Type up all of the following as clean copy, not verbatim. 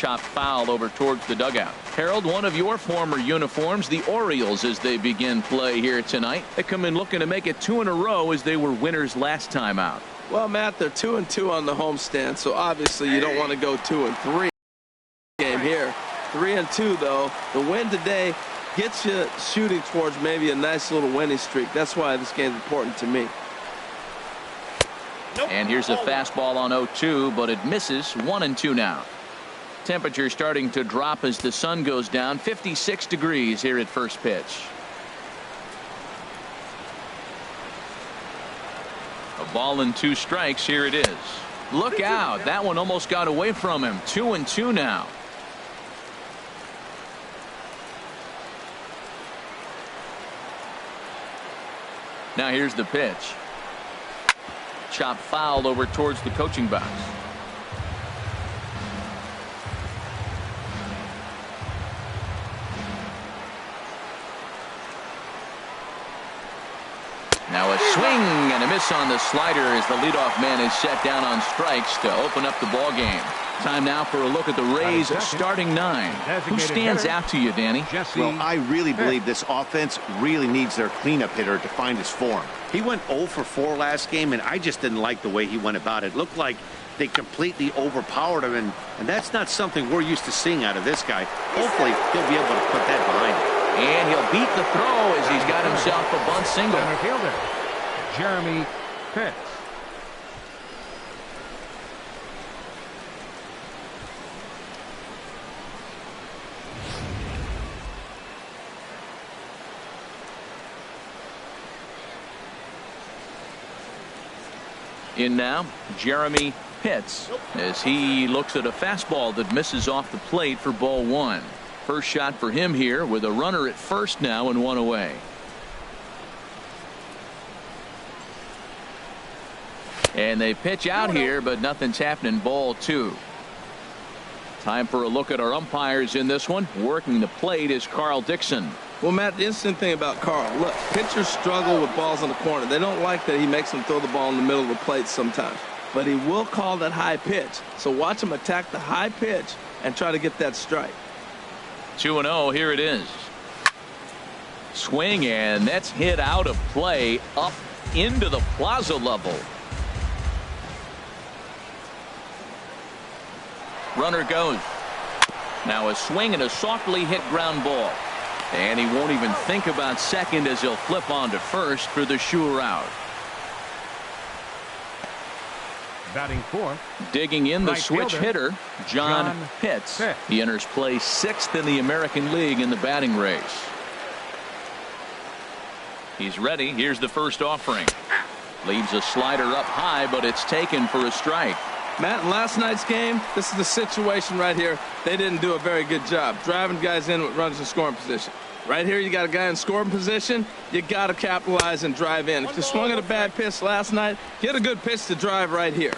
chopped foul over towards the dugout. Harold, one of your former uniforms, the Orioles, as they begin play here tonight. They come in looking to make it 2 in a row as they were winners last time out. Well, Matt, they're 2-2 on the homestand, so obviously you don't want to go 2-3 game here. 3-2 though. The win today gets you shooting towards maybe a nice little winning streak. That's why this game's important to me. And here's a fastball on 0-2, but it misses. 1-2 now. Temperature starting to drop as the sun goes down. 56 degrees here at first pitch. A ball and 2 strikes. Here it is. Look out. That one almost got away from him. 2-2 now. Now here's the pitch. Chopped foul over towards the coaching box. Now a swing and a miss on the slider as the leadoff man is set down on strikes to open up the ball game. Time now for a look at the Rays starting 9. Who stands out to you, Danny? Well, I really believe this offense really needs their cleanup hitter to find his form. He went 0 for 4 last game, and I just didn't like the way he went about it. It looked like they completely overpowered him, and that's not something we're used to seeing out of this guy. Hopefully, he'll be able to put that behind him. And he'll beat the throw as he's got himself a bunt single. Center fielder, Jeremy Pitts. In now, Jeremy Pitts, as he looks at a fastball that misses off the plate for ball 1. First shot for him here with a runner at first now and 1 away. And they pitch out here, but nothing's happening. Ball 2. Time for a look at our umpires in this one. Working the plate is Carl Dixon. Well, Matt, the interesting thing about Carl, look, pitchers struggle with balls in the corner. They don't like that he makes them throw the ball in the middle of the plate sometimes. But he will call that high pitch. So watch him attack the high pitch and try to get that strike. 2-0. Here it is. Swing, and that's hit out of play up into the plaza level. Runner goes. Now a swing and a softly hit ground ball. And he won't even think about second as he'll flip on to first for the sure out. Batting fourth. Digging in the Right switch fielder, hitter, John Pitts. He enters play 6th in the American League in the batting race. He's ready. Here's the first offering. Leaves a slider up high, but it's taken for a strike. Matt, in last night's game, this is the situation right here. They didn't do a very good job driving guys in with runners in scoring position. Right here, you got a guy in scoring position. You got to capitalize and drive in. If you swung at a bad pitch last night, get a good pitch to drive right here.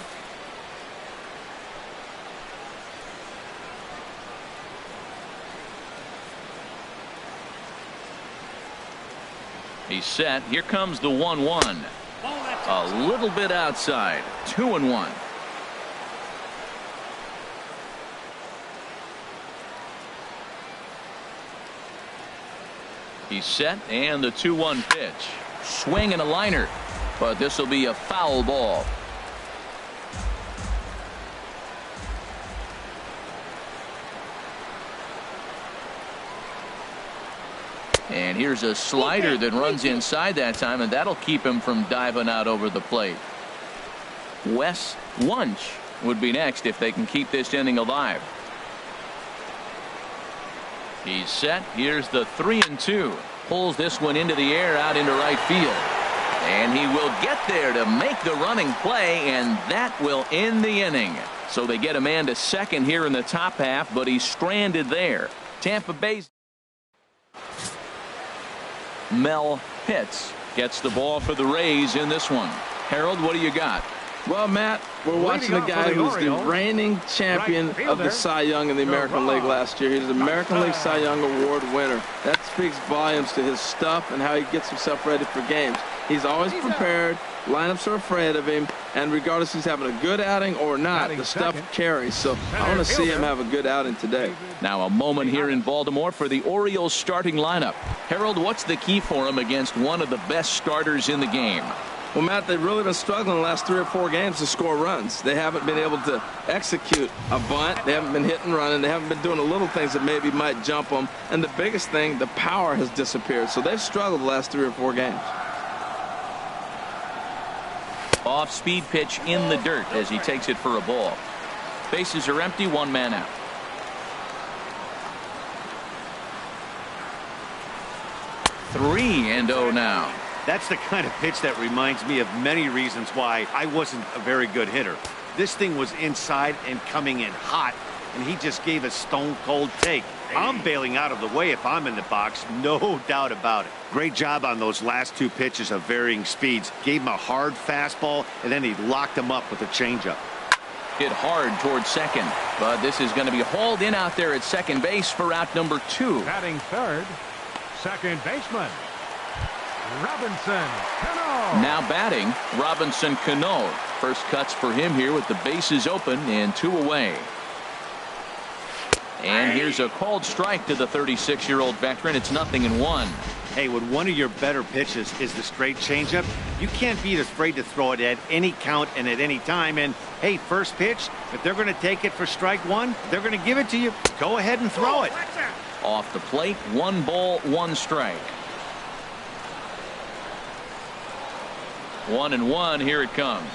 He's set. Here comes the 1-1. A little bit outside. 2-1. He's set, and the 2-1 pitch. Swing and a liner, but this will be a foul ball. And here's a slider that runs inside that time, and that'll keep him from diving out over the plate. Wes Wunsch would be next if they can keep this inning alive. He's set. Here's the 3-2. Pulls this one into the air out into right field. And he will get there to make the running play, and that will end the inning. So they get a man to second here in the top half, but he's stranded there. Tampa Bay's Mel Pitts gets the ball for the Rays in this one. Harold, what do you got? Well, Matt, we're watching a guy who's the reigning champion of the Cy Young in the American League last year. He's the American League Cy Young Award winner. That speaks volumes to his stuff and how he gets himself ready for games. He's always prepared. Lineups are afraid of him, and regardless if he's having a good outing or not, the stuff carries. So I want to see him have a good outing today. Now a moment here in Baltimore for the Orioles starting lineup. Harold, what's the key for him against one of the best starters in the game? Well, Matt, they've really been struggling the last 3 or 4 games to score runs. They haven't been able to execute a bunt. They haven't been hitting and running. They haven't been doing the little things that maybe might jump them. And the biggest thing, the power has disappeared. So they've struggled the last 3 or 4 games. Off-speed pitch in the dirt as he takes it for a ball. Bases are empty, 1 man out. Three and 0 now. That's the kind of pitch that reminds me of many reasons why I wasn't a very good hitter. This thing was inside and coming in hot, and he just gave a stone-cold take. I'm bailing out of the way if I'm in the box, no doubt about it. Great job on those last 2 pitches of varying speeds. Gave him a hard fastball, and then he locked him up with a changeup. Hit hard towards second, but this is going to be hauled in out there at second base for out number 2. Batting third, second baseman, Robinson Cano. Now batting, Robinson Cano. First cuts for him here with the bases open and 2 away. And here's a called strike to the 36-year-old veteran. It's 0-1. Hey, when one of your better pitches is the straight changeup, you can't be afraid to throw it at any count and at any time. And, hey, first pitch, if they're going to take it for strike 1, they're going to give it to you. Go ahead and throw it. Off the plate, 1 ball, 1 strike. 1-1, here it comes.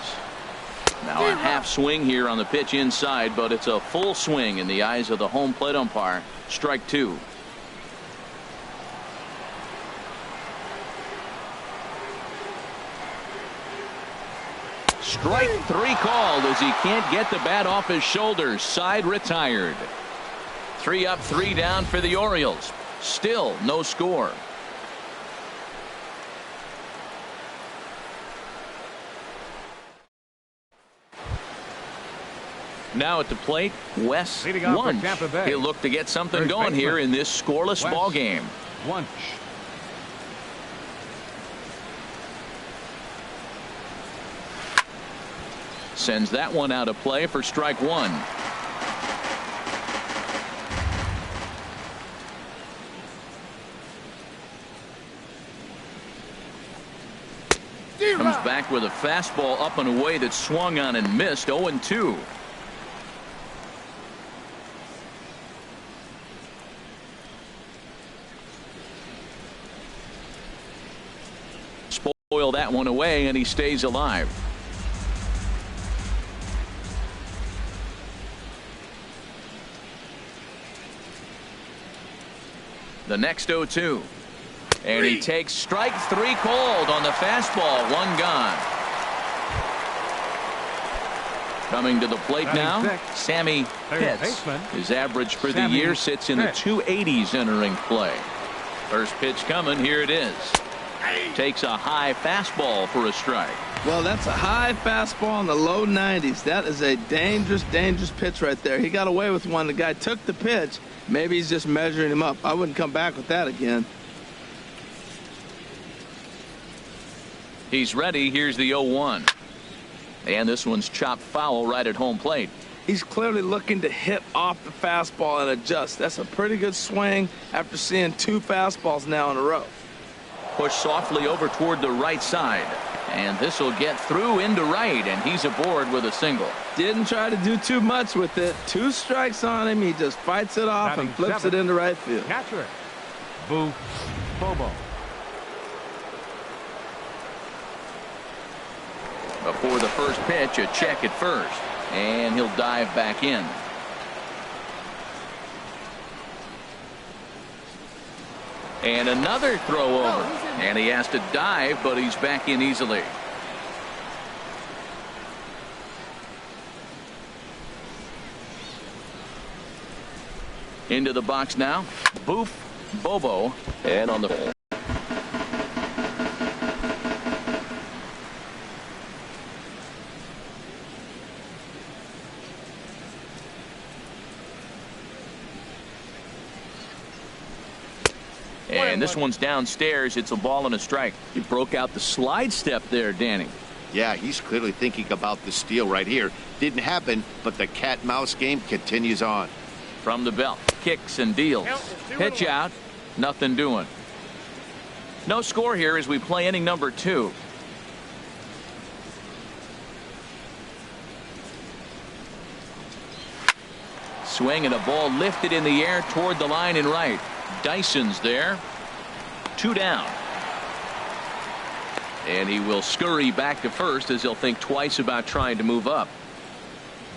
Now a half swing here on the pitch inside, but it's a full swing in the eyes of the home plate umpire. Strike 2. Strike 3 called as he can't get the bat off his shoulders. Side retired. 3 up, 3 down for the Orioles. Still no score. Now at the plate, Wes Wunsch. He'll look to get something going here in this scoreless ball game. Wunsch. Sends that one out of play for strike 1. Comes back with a fastball up and away that swung on and missed. 0-2. Spoil that one away and he stays alive. The next 0-2. And he takes strike 3 called on the fastball. 1 gone. Coming to the plate now, Sammy Pitts. His average for the year sits in the 280s entering play. First pitch coming. Here it is. Takes a high fastball for a strike. Well, that's a high fastball in the low 90s. That is a dangerous, dangerous pitch right there. He got away with one. The guy took the pitch. Maybe he's just measuring him up. I wouldn't come back with that again. He's ready. Here's the 0-1. And this one's chopped foul right at home plate. He's clearly looking to hit off the fastball and adjust. That's a pretty good swing after seeing 2 fastballs now in a row. Push softly over toward the right side. And this will get through into right, and he's aboard with a single. Didn't try to do too much with it. 2 strikes on him. He just fights it off and flips it into right field. Catcher, Boo Bobo. Before the first pitch, a check at first. And he'll dive back in. And another throw over. And he has to dive, but he's back in easily. Into the box now. Boof Bobo. And on the And this one's downstairs. It's a ball and a strike. He broke out the slide step there, Danny. Yeah, he's clearly thinking about the steal right here. Didn't happen, but the cat-mouse game continues on. From the belt, kicks and deals. Pitch out, nothing doing. No score here as we play inning number 2. Swing and a ball lifted in the air toward the line and right. Dyson's there. 2 down. And he will scurry back to first as he'll think twice about trying to move up.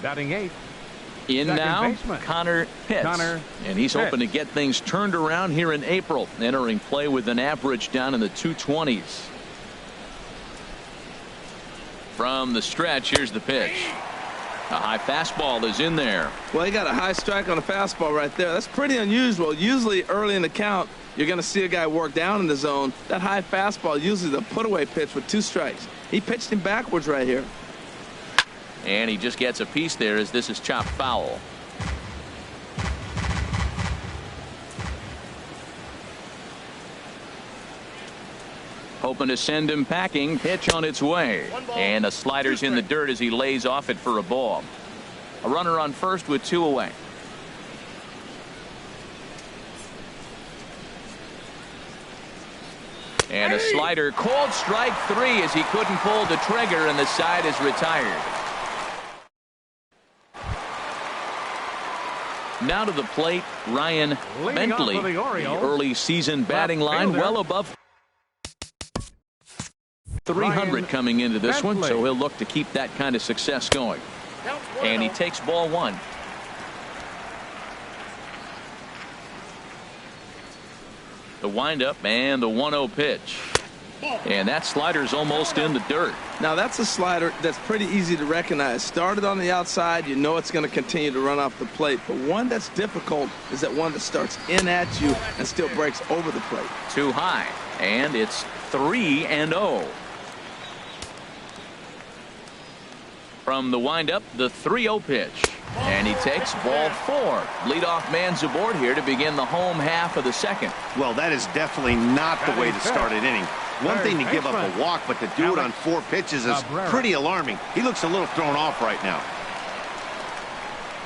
Batting 8. In Second now, baseman. Connor Pitts. And he's hoping to get things turned around here in April, entering play with an average down in the 220s. From the stretch, here's the pitch. A high fastball is in there. Well, he got a high strike on a fastball right there. That's pretty unusual. Usually early in the count, you're going to see a guy work down in the zone. That high fastball, usually the put-away pitch with 2 strikes. He pitched him backwards right here. And he just gets a piece there as this is chopped foul. Hoping to send him packing. Pitch on its way. And a slider's in the dirt as he lays off it for a ball. A runner on first with 2 away. And a slider, called strike 3 as he couldn't pull the trigger and the side is retired. Now to the plate, Ryan Leading off Bentley. for the Orioles, The early season batting line fielder, well above 300 Ryan coming into this one, Bentley. so he'll look to keep that kind of success going. And he takes ball 1. The windup and the 1-0 pitch. And that slider's almost in the dirt. Now that's a slider that's pretty easy to recognize. Started on the outside, you know it's going to continue to run off the plate. But one that's difficult is that one that starts in at you and still breaks over the plate. Too high. And it's 3-0. From the windup, the 3-0 pitch. And he takes ball 4. Leadoff man's aboard here to begin the home half of the second. Well, that is definitely not the way to start an inning. One thing to give up a walk, but to do it on 4 pitches is pretty alarming. He looks a little thrown off right now.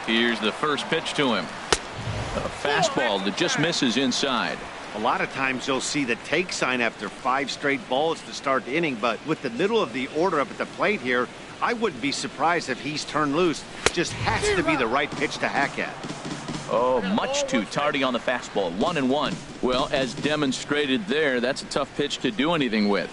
Here's the first pitch to him. A fastball that just misses inside. A lot of times you'll see the take sign after 5 straight balls to start the inning, but with the middle of the order up at the plate here, I wouldn't be surprised if he's turned loose. Just has to be the right pitch to hack at. Oh, much too tardy on the fastball. 1-1. Well, as demonstrated there, that's a tough pitch to do anything with.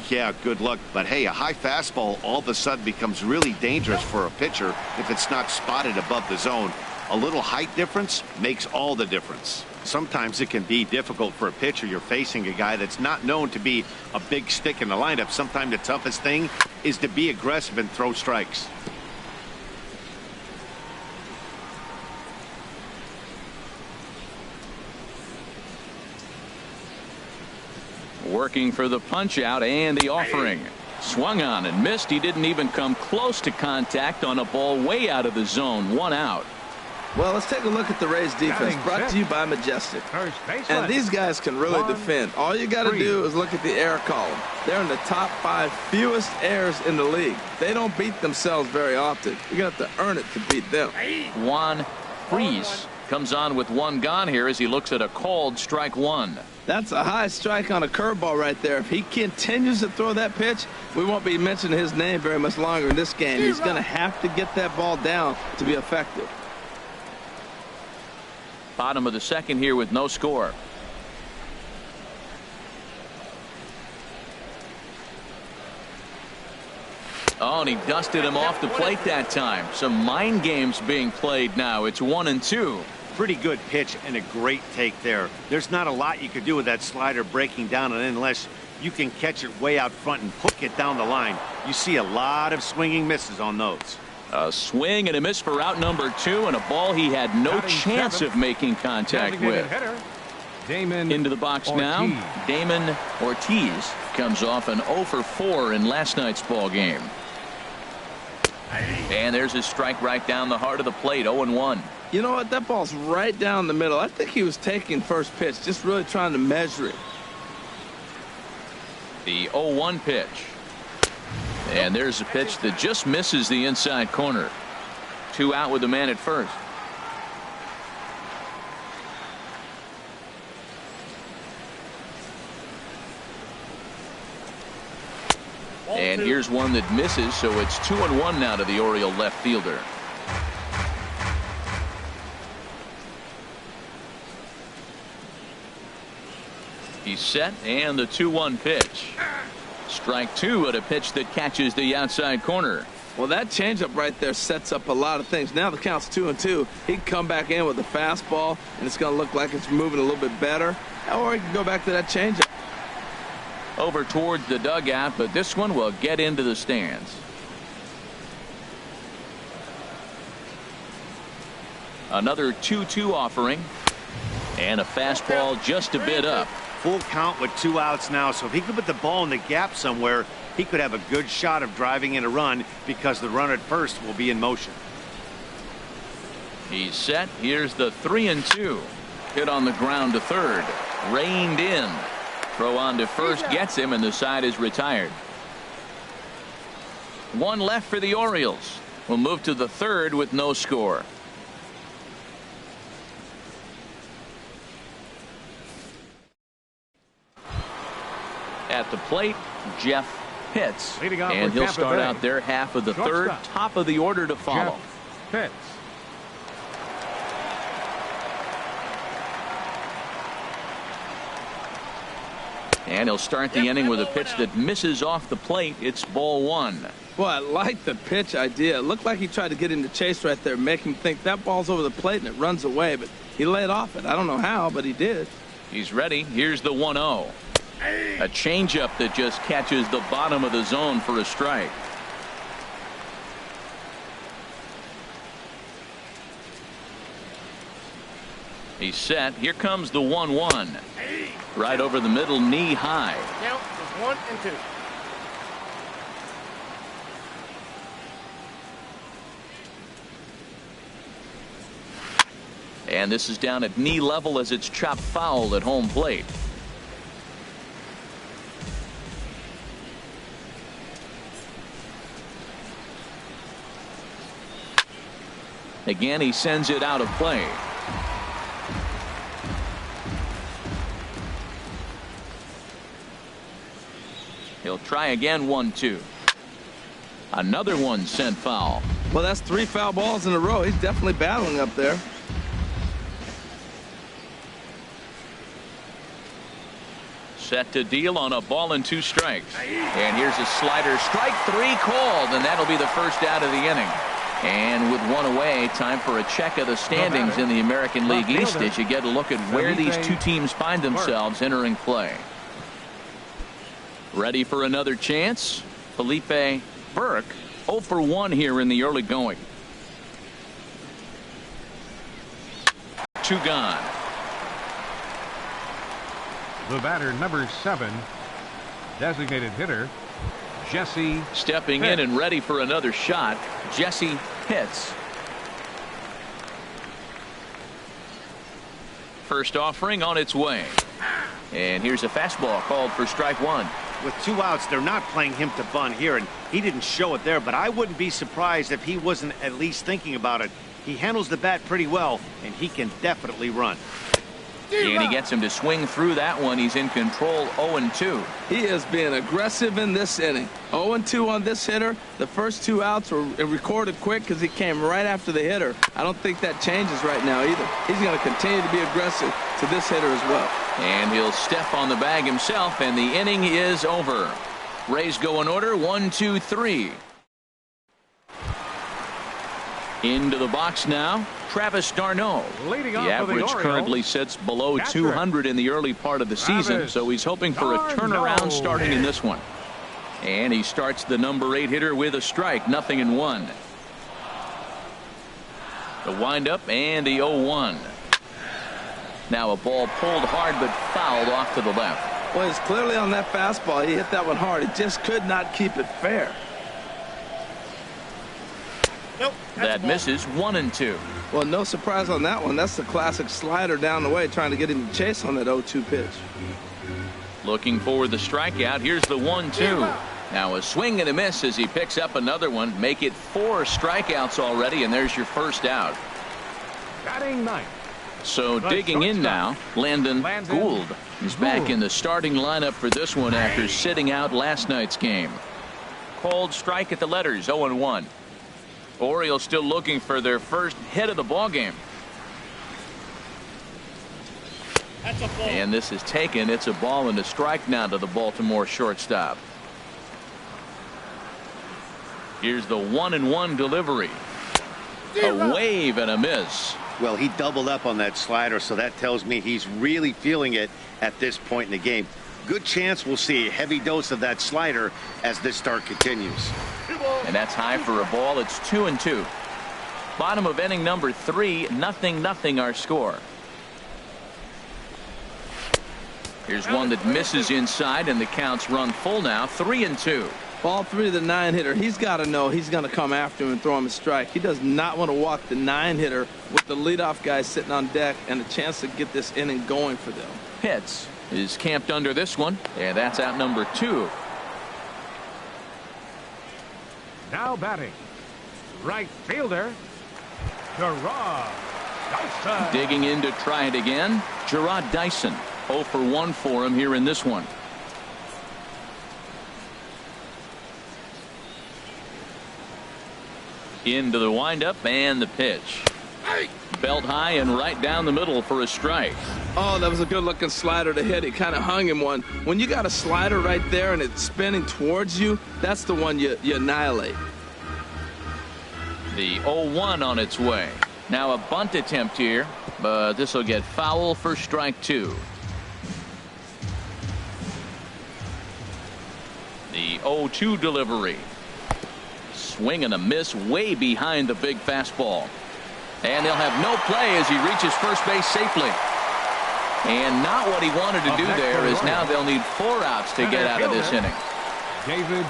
Yeah, good luck. But hey, a high fastball all of a sudden becomes really dangerous for a pitcher if it's not spotted above the zone. A little height difference makes all the difference. Sometimes it can be difficult for a pitcher. You're facing a guy that's not known to be a big stick in the lineup. Sometimes the toughest thing is to be aggressive and throw strikes. Working for the punch out and the offering. Swung on and missed. He didn't even come close to contact on a ball way out of the zone. 1 out. Well, let's take a look at the Rays defense, brought to you by Majestic. First baseman. And these guys can really defend. All you got to do is look at the error column. They're in the top 5 fewest errors in the league. They don't beat themselves very often. You're going to have to earn it to beat them. Juan Freese comes on with 1 gone here as he looks at a called strike 1. That's a high strike on a curveball right there. If he continues to throw that pitch, we won't be mentioning his name very much longer in this game. He's going to have to get that ball down to be effective. Bottom of the second here with no score. Oh, and he dusted him off the plate that time. Some mind games being played now. It's 1-2. Pretty good pitch and a great take there. There's not a lot you could do with that slider breaking down, and unless you can catch it way out front and hook it down the line. You see a lot of swinging misses on those. A swing and a miss for out number 2, and a ball he had no chance of making contact with. Into the box now. Damon Ortiz comes off an 0 for 4 in last night's ball game. And there's his strike right down the heart of the plate. 0-1. You know what? That ball's right down the middle. I think he was taking first pitch, just really trying to measure it. The 0-1 pitch. And there's a pitch that just misses the inside corner. 2 out with the man at first. And here's one that misses, so it's 2-1 now to the Oriole left fielder. He's set, and the 2-1 pitch. Strike 2 at a pitch that catches the outside corner. Well, that changeup right there sets up a lot of things. Now the count's 2-2. He can come back in with a fastball, and it's going to look like it's moving a little bit better. Or he can go back to that changeup. Over towards the dugout, but this one will get into the stands. Another 2-2 offering. And a fastball just a bit up. Full count with 2 outs now, so if he could put the ball in the gap somewhere, he could have a good shot of driving in a run because the runner at first will be in motion. He's set. Here's the 3-2. Hit on the ground to third. Reined in. Throw on to first gets him, and the side is retired. 1 left for the Orioles. We'll move to the third with no score. At the plate, Jeff Pitts. And he'll start out there half of the third. Top of the order to follow. Pitts. And he'll start the inning with a pitch that misses off the plate. It's ball 1. Well, I like the pitch idea. It looked like he tried to get him to chase right there, make him think that ball's over the plate and it runs away, but he laid off it. I don't know how, but he did. He's ready. Here's the 1-0. A changeup that just catches the bottom of the zone for a strike. He's set. Here comes the 1-1. Right over the middle, knee high. Count is 1 and 2. And this is down at knee level as it's chopped foul at home plate. Again, he sends it out of play. He'll try again. 1-2. Another one sent foul. Well, that's 3 foul balls in a row. He's definitely battling up there. Set to deal on a ball and 2 strikes. And here's a slider. Strike 3 called, and that'll be the first out of the inning. And with 1 away, time for a check of the standings in the American League East as you get a look at where these 2 teams find themselves entering play. Ready for another chance? Felipe Burke 0 for 1 here in the early going. 2 gone. The batter, number 7, designated hitter, Jesse stepping Pitts. in and ready for another shot. Jesse Pitts. First offering on its way. And here's a fastball called for strike 1. With 2 outs, they're not playing him to bunt here, and he didn't show it there, but I wouldn't be surprised if he wasn't at least thinking about it. He handles the bat pretty well, and he can definitely run. And he gets him to swing through that one. He's in control. 0-2. He is being aggressive in this inning. 0-2 on this hitter. The first 2 outs were recorded quick because he came right after the hitter. I don't think that changes right now either. He's going to continue to be aggressive to this hitter as well. And he'll step on the bag himself, and the inning is over. Rays go in order. 1, 2, 3. Into the box now, Travis d'Arnaud. Leading off The for the average Orioles, currently sits below catcher, 200 in the early part of the season, Travis so he's hoping for a d'Arnaud. turnaround starting in this one. And he starts the number 8 hitter with a strike, 0-1. The windup and the 0-1. Now a ball pulled hard but fouled off to the left. Well, it's clearly on that fastball. He hit that one hard. He just could not keep it fair. That misses 1-2. Well, no surprise on that one. That's the classic slider down the way, trying to get him to chase on that 0-2 pitch. Looking for the strikeout. Here's the 1-2. Now a swing and a miss as he picks up another one. Make it 4 strikeouts already, and there's your first out. Batting ninth. So digging in now, Landon Gould is back in the starting lineup for this one after sitting out last night's game. Cold strike at the letters, 0-1. Orioles still looking for their first hit of the ball game. And this is taken. It's a ball and a strike now to the Baltimore shortstop. Here's the 1-1 delivery. A wave and a miss. Well, he doubled up on that slider, so that tells me he's really feeling it at this point in the game. Good chance we'll see a heavy dose of that slider as this start continues. And that's high for a ball. It's 2-2. Bottom of inning number 3, 0-0 our score. Here's one that misses inside, and the count's run full now, 3-2. Ball 3 to the 9-hitter. He's got to know he's going to come after him and throw him a strike. He does not want to walk the 9-hitter with the leadoff guy sitting on deck and a chance to get this inning going for them. Pitts is camped under this one, and that's out number 2. Now batting, right fielder, Gerard Dyson. Digging in to try it again, Gerard Dyson. 0 for 1 for him here in this one. Into the windup and the pitch. Belt high and right down the middle for a strike. Oh, that was a good looking slider to hit. He kind of hung him one. When you got a slider right there and it's spinning towards you, that's the one you annihilate. The 0-1 on its way. Now a bunt attempt here, but this will get foul for strike 2. The 0-2 delivery. Swing and a miss way behind the big fastball. And they'll have no play as he reaches first base safely. And not what he wanted to do there, is now they'll need 4 outs to get out of this inning. David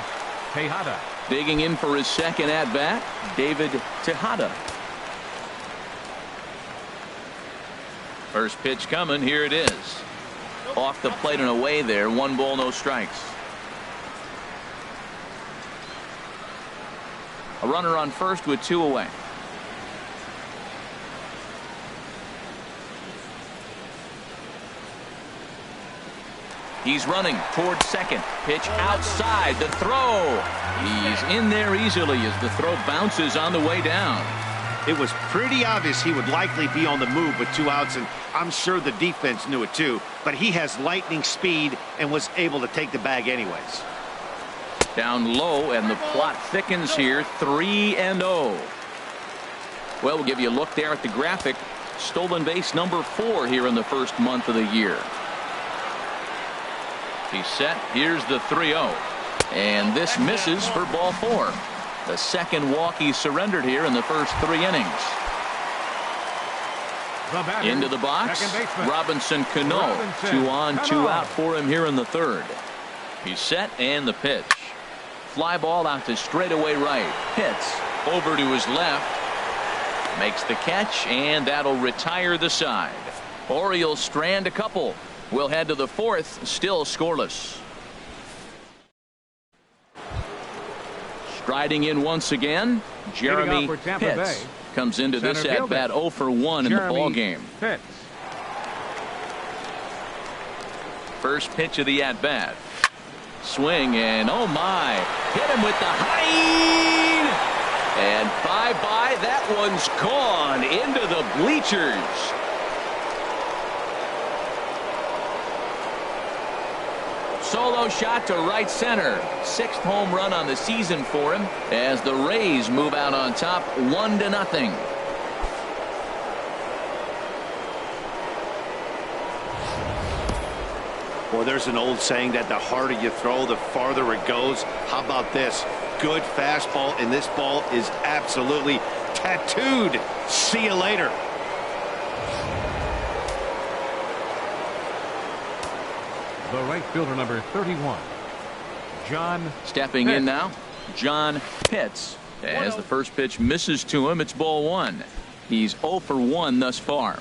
Tejada. Digging in for his second at bat, David Tejada. First pitch coming. Here it is. Off the plate and away there. 1 ball, no strikes. A runner on first with 2 away. He's running towards second. Pitch outside. The throw. He's in there easily as the throw bounces on the way down. It was pretty obvious he would likely be on the move with 2 outs, and I'm sure the defense knew it too. But he has lightning speed and was able to take the bag anyways. Down low, and the plot thickens here. 3-0. Well, we'll give you a look there at the graphic. Stolen base number 4 here in the first month of the year. He's set. Here's the 3-0. And this misses for ball 4. The second walk he surrendered here in the first 3 innings. Into the box, Robinson Cano. 2 on, 2 out for him here in the 3rd. He's set, and the pitch. Fly ball out to straightaway right. Hits over to his left. Makes the catch, and that'll retire the side. Orioles strand a couple. We'll head to the 4th, still scoreless. Striding in once again, Jeremy Pitts comes into this at bat 0 for 1 in the ball game. First pitch of the at bat. Swing, and oh my, hit him with the height, and bye-bye, that one's gone into the bleachers. Solo shot to right center. 6th home run on the season for him as the Rays move out on top 1-0. Well, there's an old saying that the harder you throw, the farther it goes. How about this? Good fastball, and this ball is absolutely tattooed. See you later. The right fielder, number 31, John Stepping Pitts. in now, John Pitts. As the first pitch misses to him, it's ball one. He's 0 for 1 thus far.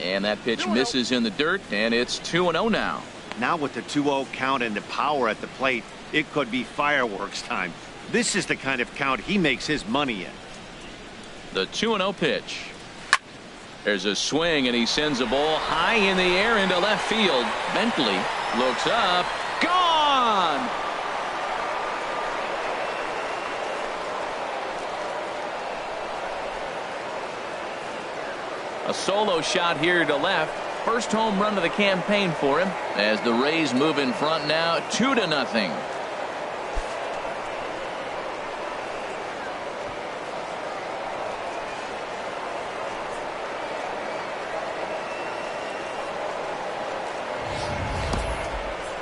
And that pitch misses in the dirt, and it's 2-0 now. Now with the 2-0 count and the power at the plate, it could be fireworks time. This is the kind of count he makes his money in. The 2-0 pitch. There's a swing, and he sends a ball high in the air into left field. Bentley looks up. Gone! A solo shot here to left. First home run of the campaign for him as the Rays move in front now 2-0.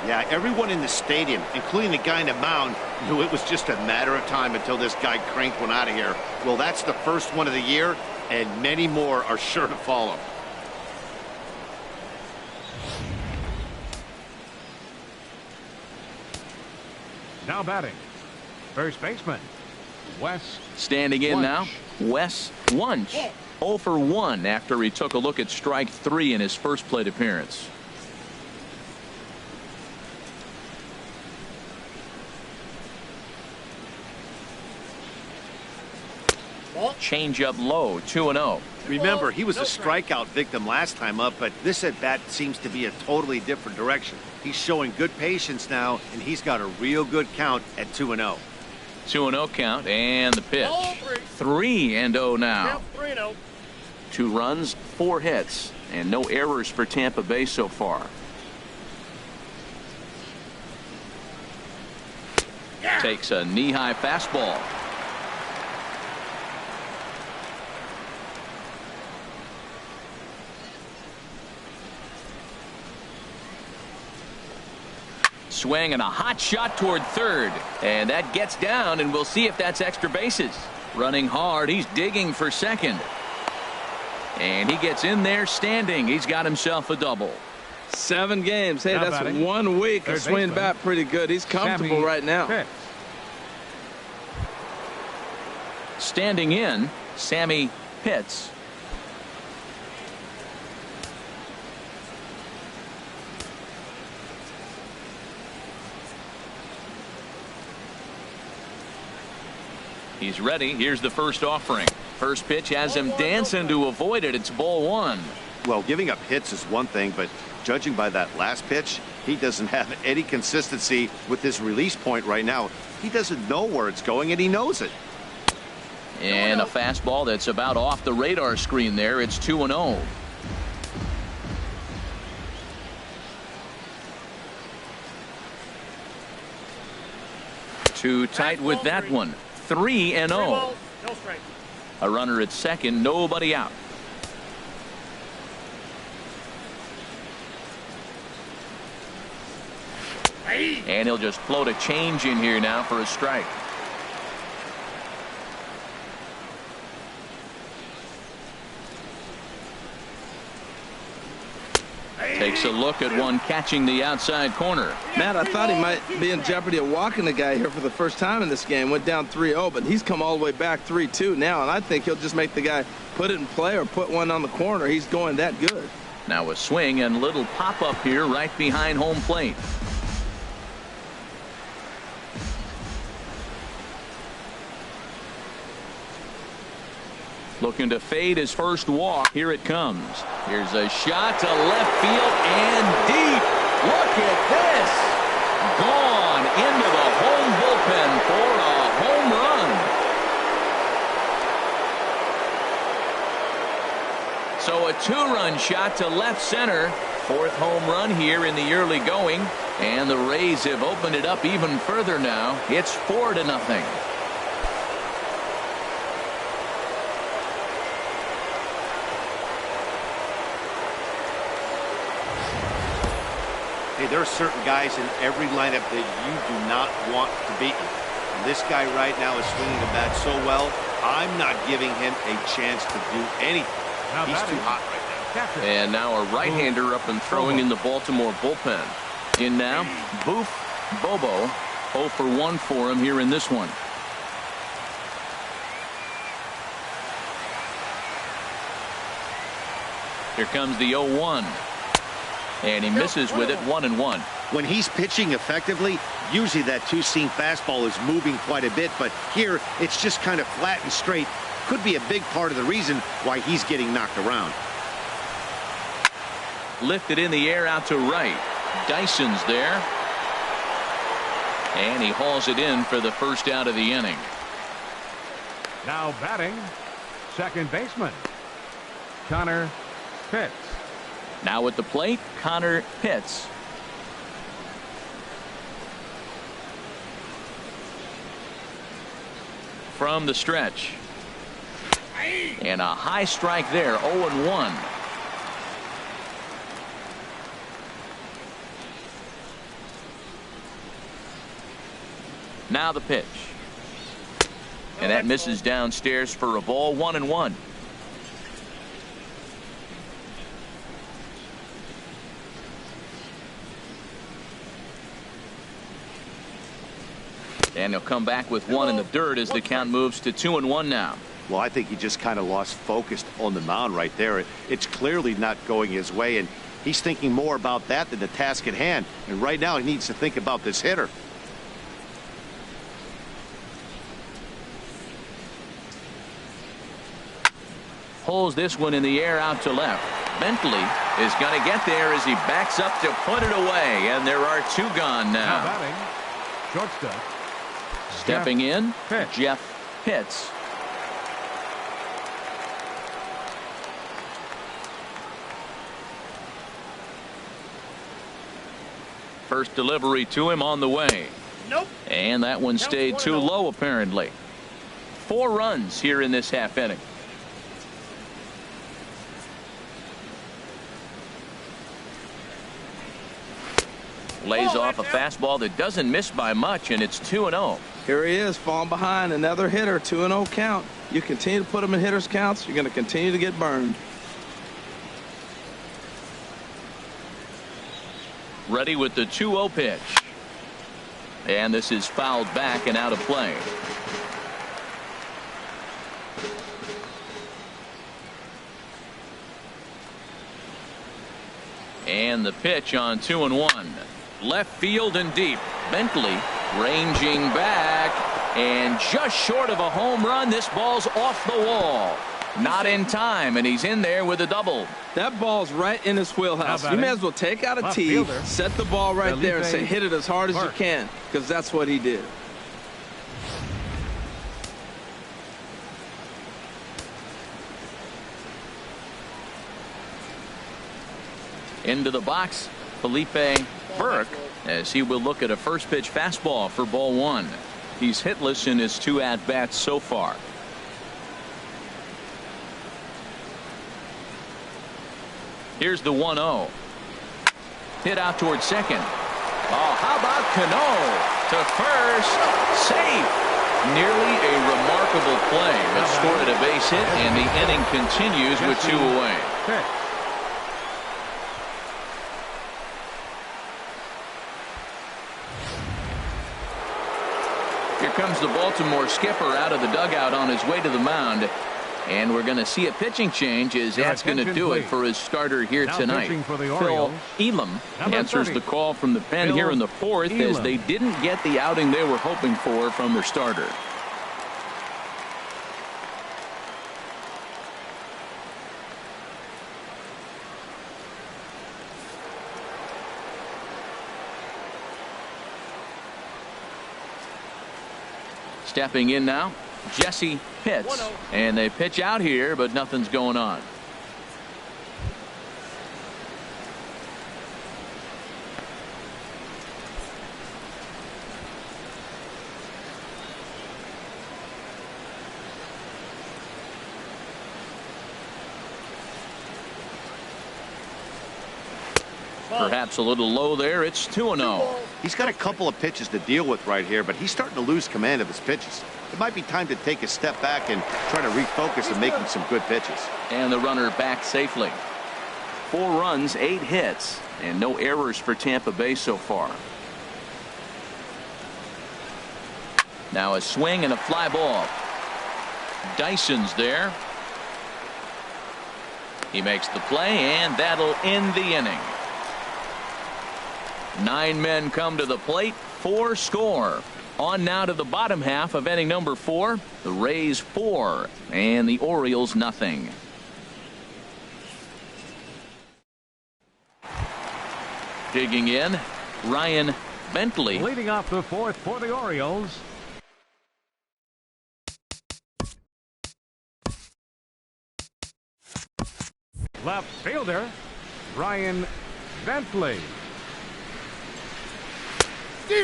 Yeah, everyone in the stadium, including the guy in the mound, knew it was just a matter of time until this guy cranked one out of here. Well, that's the first one of the year, and many more are sure to follow. Now batting, first baseman, Wes. Standing in Wunsch. now, Wes Wunsch. 0 for 1 after he took a look at strike 3 in his first plate appearance. Change up low, 2-0. Remember, he was a strikeout victim last time up, but this at bat seems to be a totally different direction. He's showing good patience now, and he's got a real good count at 2-0. 2-0 count, and the pitch. 3-0 now. 2 runs, 4 hits, and no errors for Tampa Bay so far. Takes a knee-high fastball. Swing and a hot shot toward third, and that gets down, and we'll see if that's extra bases. Running hard, he's digging for second, and he gets in there standing. He's got himself a double. 7 games. Hey, Now that's batting, 1 week of third swinging baseman, bat pretty good. He's comfortable Sammy right now. Pitts. Standing in, Sammy Pitts. He's ready. Here's the first offering. First pitch has him dancing to avoid it. It's ball 1. Well, giving up hits is one thing, but judging by that last pitch, he doesn't have any consistency with his release point right now. He doesn't know where it's going, and he knows it. And a fastball that's about off the radar screen there. It's 2-0. Too tight with that one. 3-0. A runner at second, nobody out. And he'll just float a change in here now for a strike. Takes a look at one catching the outside corner. Matt, I thought he might be in jeopardy of walking the guy here for the first time in this game. Went down 3-0, but he's come all the way back 3-2 now, and I think he'll just make the guy put it in play or put one on the corner. He's going that good. Now a swing and little pop-up here right behind home plate. Looking to fade his first walk. Here it comes. Here's a shot to left field and deep. Look at this. Gone into the home bullpen for a home run. So a 2-run shot to left center. 4th home run here in the early going. And the Rays have opened it up even further now. It's 4-0. Hey, there are certain guys in every lineup that you do not want to beat you. And this guy right now is swinging the bat so well, I'm not giving him a chance to do anything. Now He's batting, too hot right now. Captain. And now a right-hander up and throwing in the Baltimore bullpen. In now, Boof Bobo. 0 for 1 for him here in this one. Here comes the 0-1. And he misses with it, 1-1. When he's pitching effectively, usually that two-seam fastball is moving quite a bit, but here it's just kind of flat and straight. Could be a big part of the reason why he's getting knocked around. Lifted in the air out to right. Dyson's there. And he hauls it in for the first out of the inning. Now batting, second baseman, Connor Pitts. Now at the plate, Connor Pitts. From the stretch. And a high strike there, 0-1. Now the pitch. And that misses downstairs for a ball, 1-1. And he'll come back with one in the dirt as the count moves to 2-1 now. Well, I think he just kind of lost focus on the mound right there. It's clearly not going his way, and he's thinking more about that than the task at hand. And right now he needs to think about this hitter. Pulls this one in the air out to left. Bentley is going to get there as he backs up to put it away, and there are two gone Now now. batting, shortstop, Stepping in, Pitts. Jeff Pitts. First delivery to him on the way. Nope. And that one stayed too low, apparently. 4 runs here in this half inning. Lays off a fastball that doesn't miss by much, and it's 2-0. Here he is, falling behind, another hitter, 2-0 count. You continue to put him in hitters counts, you're going to continue to get burned. Ready with the 2-0 pitch. And this is fouled back and out of play. And the pitch on 2-1. Left field and deep. Bentley ranging back and just short of a home run. This ball's off the wall. Not in time, and he's in there with a double. That ball's right in his wheelhouse. You may as well take out a Left tee, fielder, set the ball right there and say Felipe hit it as hard as you Burke. can, because that's what he did. Into the box, Felipe Burke, as he will look at a first pitch fastball for ball 1. He's hitless in his 2 at-bats so far. Here's the 1-0. Hit out towards second. Oh, how about Cano to first? Safe. Nearly a remarkable play that scored a base hit, and the inning continues with 2 away. Pitts. Here comes the Baltimore skipper out of the dugout on his way to the mound. And we're going to see a pitching change as Your that's going to attention, do it please. for his starter here Now tonight. pitching for the Phil Orioles, Elam number answers 30. the call from the pen Phil here in the 4th as Elam. they didn't get the outing they were hoping for from their starter. Stepping in now, Jesse Pitts. And they pitch out here, but nothing's going on. Perhaps a little low there. It's 2-0. He's got a couple of pitches to deal with right here, but he's starting to lose command of his pitches. It might be time to take a step back and try to refocus on making some good pitches. And the runner back safely. 4 runs, 8 hits, and no errors for Tampa Bay so far. Now a swing and a fly ball. Dyson's there. He makes the play, and that'll end the inning. 9 men come to the plate, 4 score. On now to the bottom half of inning number 4. The Rays 4 and the Orioles nothing. Digging in, Ryan Bentley. Leading off the 4th for the Orioles, left fielder Ryan Bentley.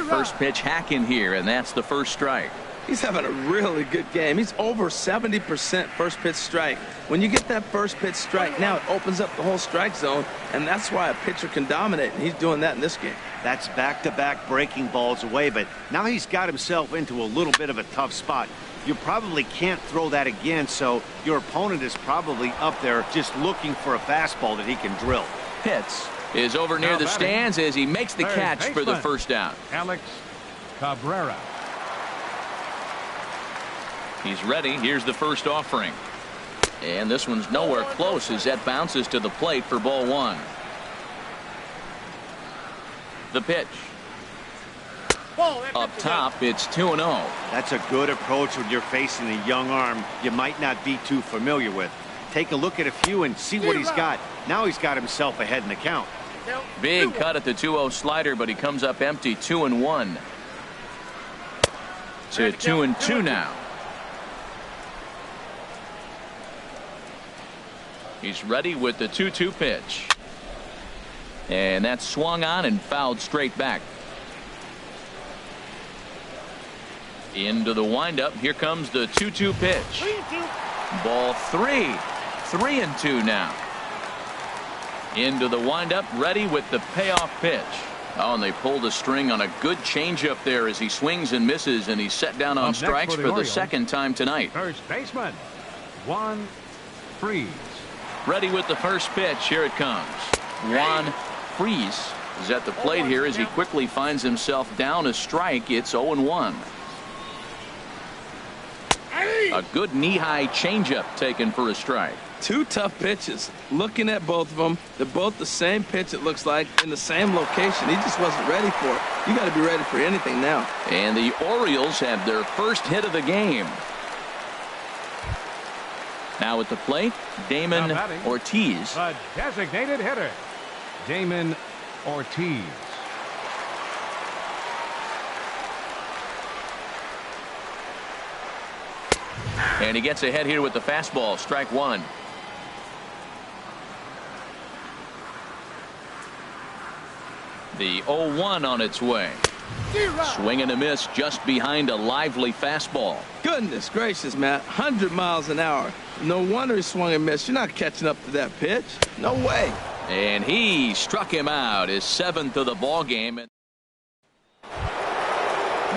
First pitch hack in here, and that's the first strike. He's having a really good game. He's over 70% first pitch strike. When you get that first pitch strike, now it opens up the whole strike zone, and that's why a pitcher can dominate, and he's doing that in this game. That's back-to-back breaking balls away, but now he's got himself into a little bit of a tough spot. You probably can't throw that again, so your opponent is probably up there just looking for a fastball that he can drill. Pitts is over near the stands as he makes the catch for the first down. Alex Cabrera. He's ready. Here's the first offering. And this one's nowhere close as that bounces to the plate for ball 1. The pitch. Up top, it's 2-0. That's a good approach when you're facing a young arm you might not be too familiar with. Take a look at a few and see what he's got. Now he's got himself ahead in the count. Big cut at the 2-0 slider, but he comes up empty. 2-1 to 2-2 now. He's ready with the 2-2 pitch. And that's swung on and fouled straight back. Into the windup. Here comes the 2-2 pitch. Ball 3. 3-2 now. Into the windup, ready with the payoff pitch. Oh, and they pulled a string on a good changeup there as he swings and misses, and he's set down on strikes for the second time tonight. First baseman, Juan Freeze. Ready with the first pitch. Here it comes. Juan Freeze is at the plate here as he quickly finds himself down a strike. It's 0-1. A good knee-high changeup taken for a strike. 2 tough pitches. Looking at both of them, they're both the same pitch, it looks like, in the same location. He just wasn't ready for it. You got to be ready for anything now. And the Orioles have their first hit of the game. Now at the plate, Damon Ortiz. A designated hitter, Damon Ortiz. And he gets ahead here with the fastball. Strike 1. The 0-1 on its way. Swing and a miss just behind a lively fastball. Goodness gracious, Matt. 100 miles an hour. No wonder he swung and missed. You're not catching up to that pitch. No way. And he struck him out. His 7th of the ball game.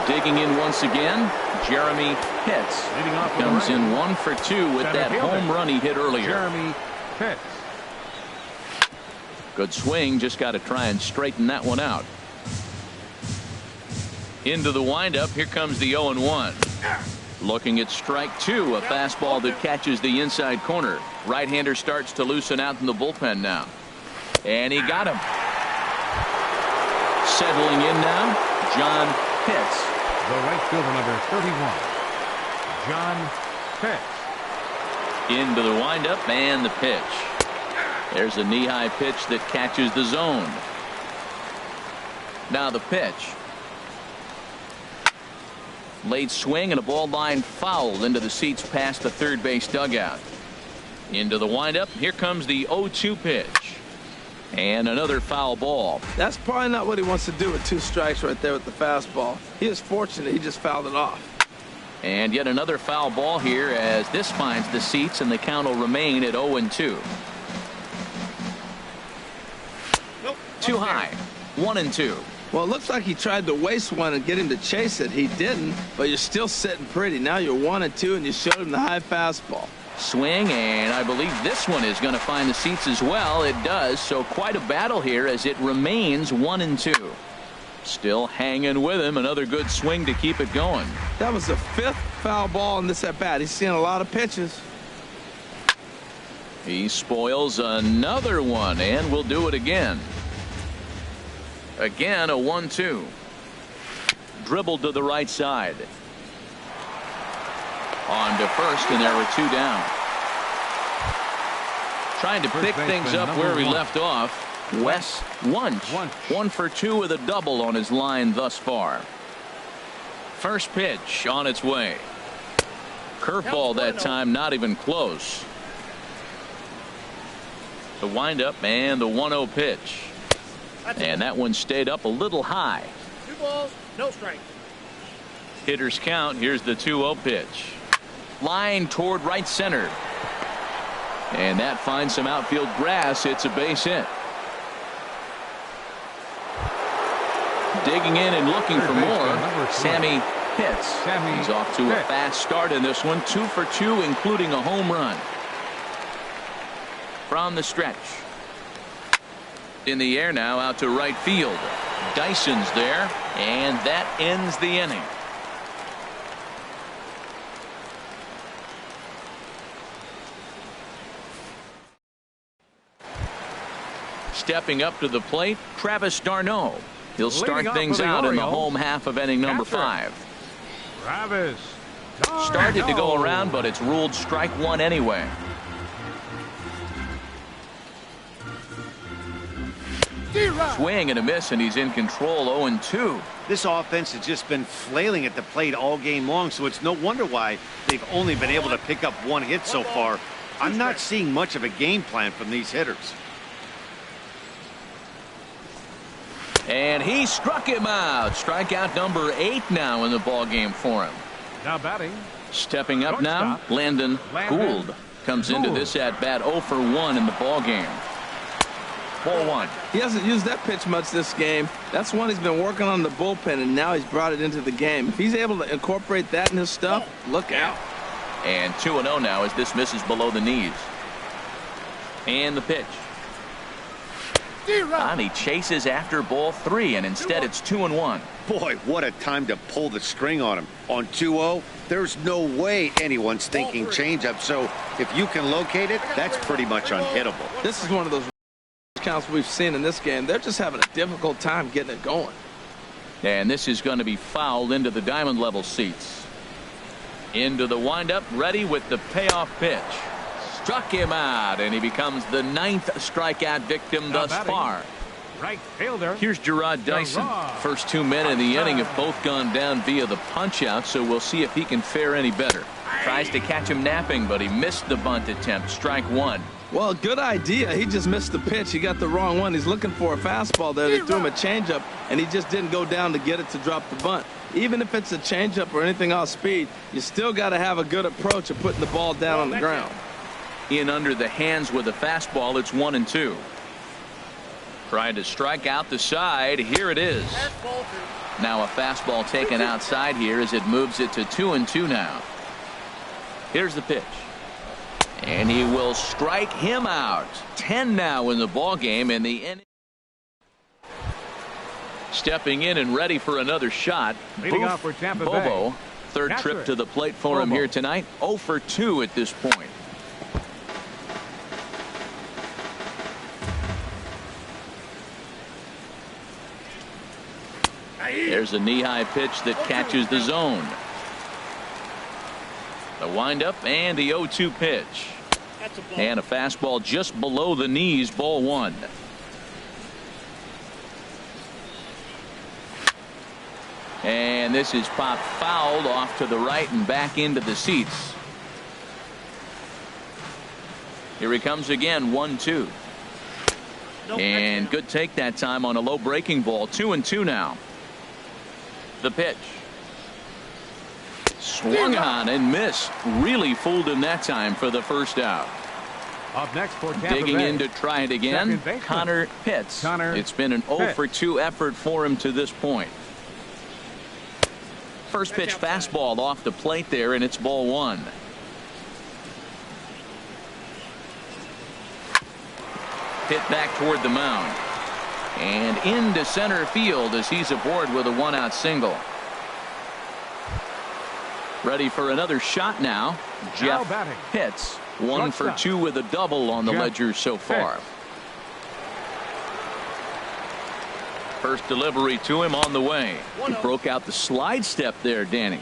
Digging in once again, Jeremy Pitts comes in 1 for 2 with that home run he hit earlier. Jeremy Pitts. Good swing, just got to try and straighten that one out. Into the windup, here comes the 0-1. Looking at strike 2, a fastball that catches the inside corner. Right-hander starts to loosen out in the bullpen now. And he got him. Settling in now, John Pitts. The right fielder, number 31, John Pitts. Into the windup and the pitch. There's a knee-high pitch that catches the zone. Now the pitch. Late swing and a ball line foul into the seats past the third base dugout. Into the windup. Here comes the 0-2 pitch. And another foul ball. That's probably not what he wants to do with 2 strikes right there with the fastball. He is fortunate he just fouled it off. And yet another foul ball here as this finds the seats, and the count will remain at 0-2. Too high. 1-2. Well, it looks like he tried to waste one and get him to chase it. He didn't, but you're still sitting pretty. Now you're 1-2, and you showed him the high fastball. Swing, and I believe this one is going to find the seats as well. It does, so quite a battle here as it remains 1-2. Still hanging with him. Another good swing to keep it going. That was the 5th foul ball in this at bat. He's seeing a lot of pitches. He spoils another one, and will do it again. Again, a 1-2. Dribbled to the right side. On to first, and there were 2 down. Trying to pick things up where we left off. Wes Wunsch. 1 for 2 with a double on his line thus far. First pitch on its way. Curveball that time, not even close. The windup and the 1-0 pitch. And that one stayed up a little high. 2 balls, no strike. Hitters count. Here's the 2-0 pitch. Line toward right center. And that finds some outfield grass. It's a base hit. Digging in and looking for more. Sammy Pitts. He's off to a fast start in this one. 2 for 2, including a home run. From the stretch. In the air now, out to right field. Dyson's there, and that ends the inning. Stepping up to the plate, Travis d'Arnaud. He'll start things out in the home half of inning number 5. Travis Started to go around, but it's ruled strike 1 anyway. Swing and a miss, and he's in control. 0-2. This offense has just been flailing at the plate all game long, so it's no wonder why they've only been able to pick up 1 hit so far. I'm not seeing much of a game plan from these hitters. And he struck him out. Strikeout number 8 now in the ball game for him. Now batting. Stepping up now, Landon Gould comes into this at bat 0 for 1 in the ball game. Ball 1. He hasn't used that pitch much this game. That's one he's been working on the bullpen, and now he's brought it into the game. If he's able to incorporate that in his stuff, look out. And 2-0 now as this misses below the knees. And the pitch. And he chases after ball 3, and instead it's 2-1. Boy, what a time to pull the string on him. On 2-0, there's no way anyone's thinking changeup, so if you can locate it, that's pretty much unhittable. This is one of those counts we've seen in this game. They're just having a difficult time getting it going. And this is going to be fouled into the diamond level seats. Into the windup, ready with the payoff pitch. Struck him out, and he becomes the 9th strikeout victim thus far. Right fielder. Here's Gerard Dyson. First 2 men in the inning have both gone down via the punch out, so we'll see if he can fare any better. Tries to catch him napping, but he missed the bunt attempt. Strike 1. Well, good idea. He just missed the pitch. He got the wrong one. He's looking for a fastball there. They threw him a changeup, and he just didn't go down to get it to drop the bunt. Even if it's a changeup or anything off speed, you still got to have a good approach of putting the ball down on the ground. In under the hands with a fastball, it's 1-2. Trying to strike out the side. Here it is. Now a fastball taken outside here as it moves it to 2-2 now. Here's the pitch. And he will strike him out. 10 now in the ball game, and the inning. Stepping in and ready for another shot. Leading off for Tampa Bay. Bobo. Third trip to the plate for him here tonight. 0 for 2 at this point. There's a knee-high pitch that catches the zone. The windup and the 0-2 pitch. And a fastball just below the knees, ball 1. And this is popped fouled off to the right and back into the seats. Here he comes again, 1-2. And good take that time on a low breaking ball. 2-2 now. The pitch. Swung on and missed. Really fooled him that time for the first out. Up next for Tampa Digging Bay. in to try it again, Connor Pitts. It's been an 0 for 2 effort for him to this point. First pitch fastball off the plate there, and it's ball 1. hit back toward the mound. And into center field as he's aboard with a one-out single. Ready for another shot now. Jeff Pitts, 1 for 2 with a double on the ledger so far. First delivery to him on the way. He broke out the slide step there, Danny.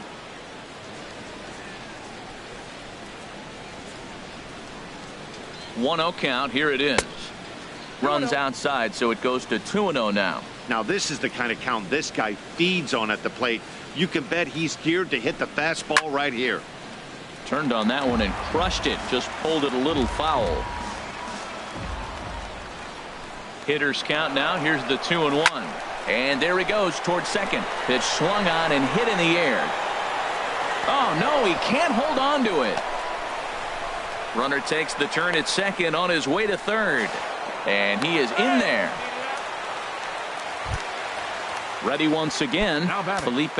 One 0 count. Here it is. Runs outside, so it goes to 2-0 now. Now this is the kind of count this guy feeds on at the plate. You can bet he's geared to hit the fastball right here. Turned on that one and crushed it. Just pulled it a little foul. Hitters count now. Here's the 2-1. And there he goes towards second. Pitch swung on and hit in the air. Oh, no, he can't hold on to it. Runner takes the turn at second on his way to third. And he is in there. Ready once again. Felipe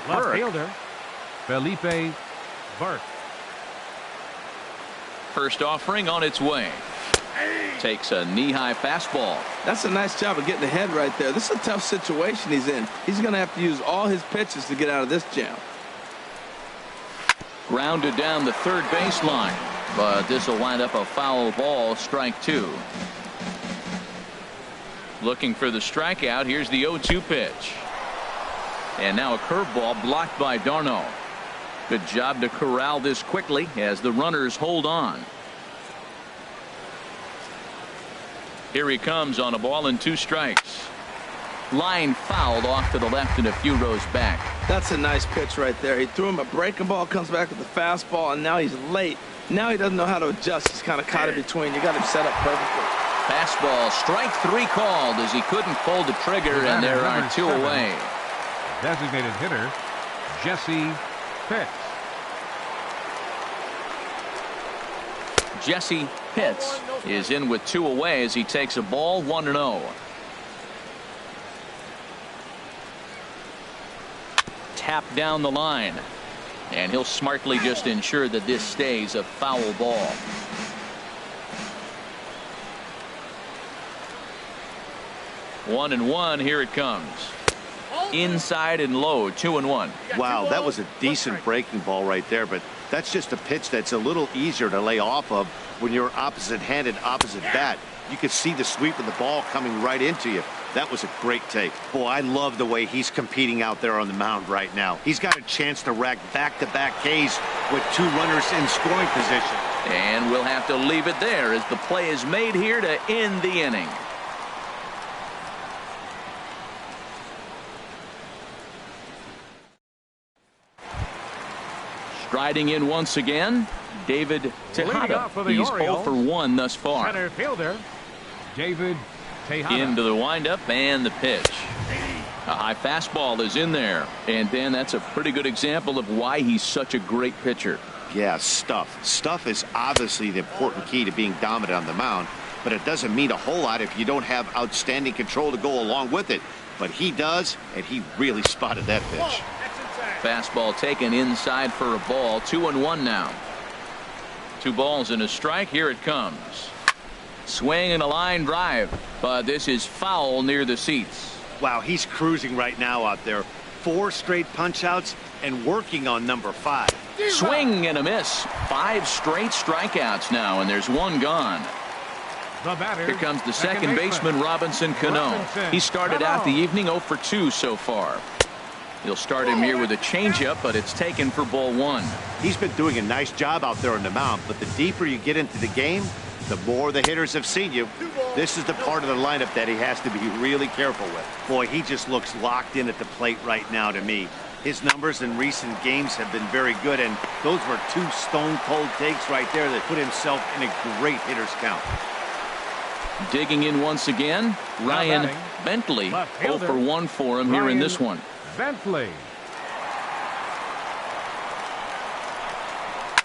Burke. Fielder, Felipe Burke. First offering on its way. Takes a knee-high fastball. That's a nice job of getting ahead right there. This is a tough situation he's in. He's going to have to use all his pitches to get out of this jam. Grounded down the third baseline. But this will wind up a foul ball. Strike 2. Looking for the strikeout. Here's the 0-2 pitch. And now a curveball blocked by Darno. Good job to corral this quickly as the runners hold on. Here he comes on a ball and 2 strikes. Line fouled off to the left and a few rows back. That's a nice pitch right there. He threw him a breaking ball, comes back with the fastball, and now he's late. Now he doesn't know how to adjust. He's kind of caught in between. You got him set up perfectly. Fastball, strike 3 called as he couldn't pull the trigger, and there are 2 away. Designated hitter, Jesse Pitts. Jesse Pitts is in with 2 away as he takes a ball 1-0. Tap down the line. And he'll smartly just ensure that this stays a foul ball. One and one. Here it comes. Inside and low. 2-1. Wow, that was a decent breaking ball right there, but that's just a pitch that's a little easier to lay off of when you're opposite-handed, opposite bat. You could see the sweep of the ball coming right into you. That was a great take. Boy, I love the way he's competing out there on the mound right now. He's got a chance to rack back-to-back Ks with 2 runners in scoring position. And we'll have to leave it there as the play is made here to end the inning. Striding in once again, David Tejada. He's 0 for 1 thus far. Center fielder, David Tejada. Into the windup and the pitch. A high fastball is in there. And Dan, that's a pretty good example of why he's such a great pitcher. Yeah, stuff. Stuff is obviously the important key to being dominant on the mound, but it doesn't mean a whole lot if you don't have outstanding control to go along with it. But he does, and he really spotted that pitch. Fastball taken inside for a ball. 2-1 now. 2 balls and a strike. Here it comes. Swing and a line drive, but this is foul near the seats. Wow, he's cruising right now out there. 4 straight punch outs and working on number 5. Swing and a miss. 5 straight strikeouts now, and there's 1 gone. The batter, here comes the second baseman, Robinson Cano. He started out the evening 0 for 2 so far. He'll start him here with a changeup, but it's taken for ball 1. He's been doing a nice job out there on the mound, but the deeper you get into the game, the more the hitters have seen you. This is the part of the lineup that he has to be really careful with. Boy, he just looks locked in at the plate right now to me. His numbers in recent games have been very good, and those were 2 stone-cold takes right there that put himself in a great hitter's count. Digging in once again, Ryan Bentley. 0 for 1 for him here in this one. Bentley.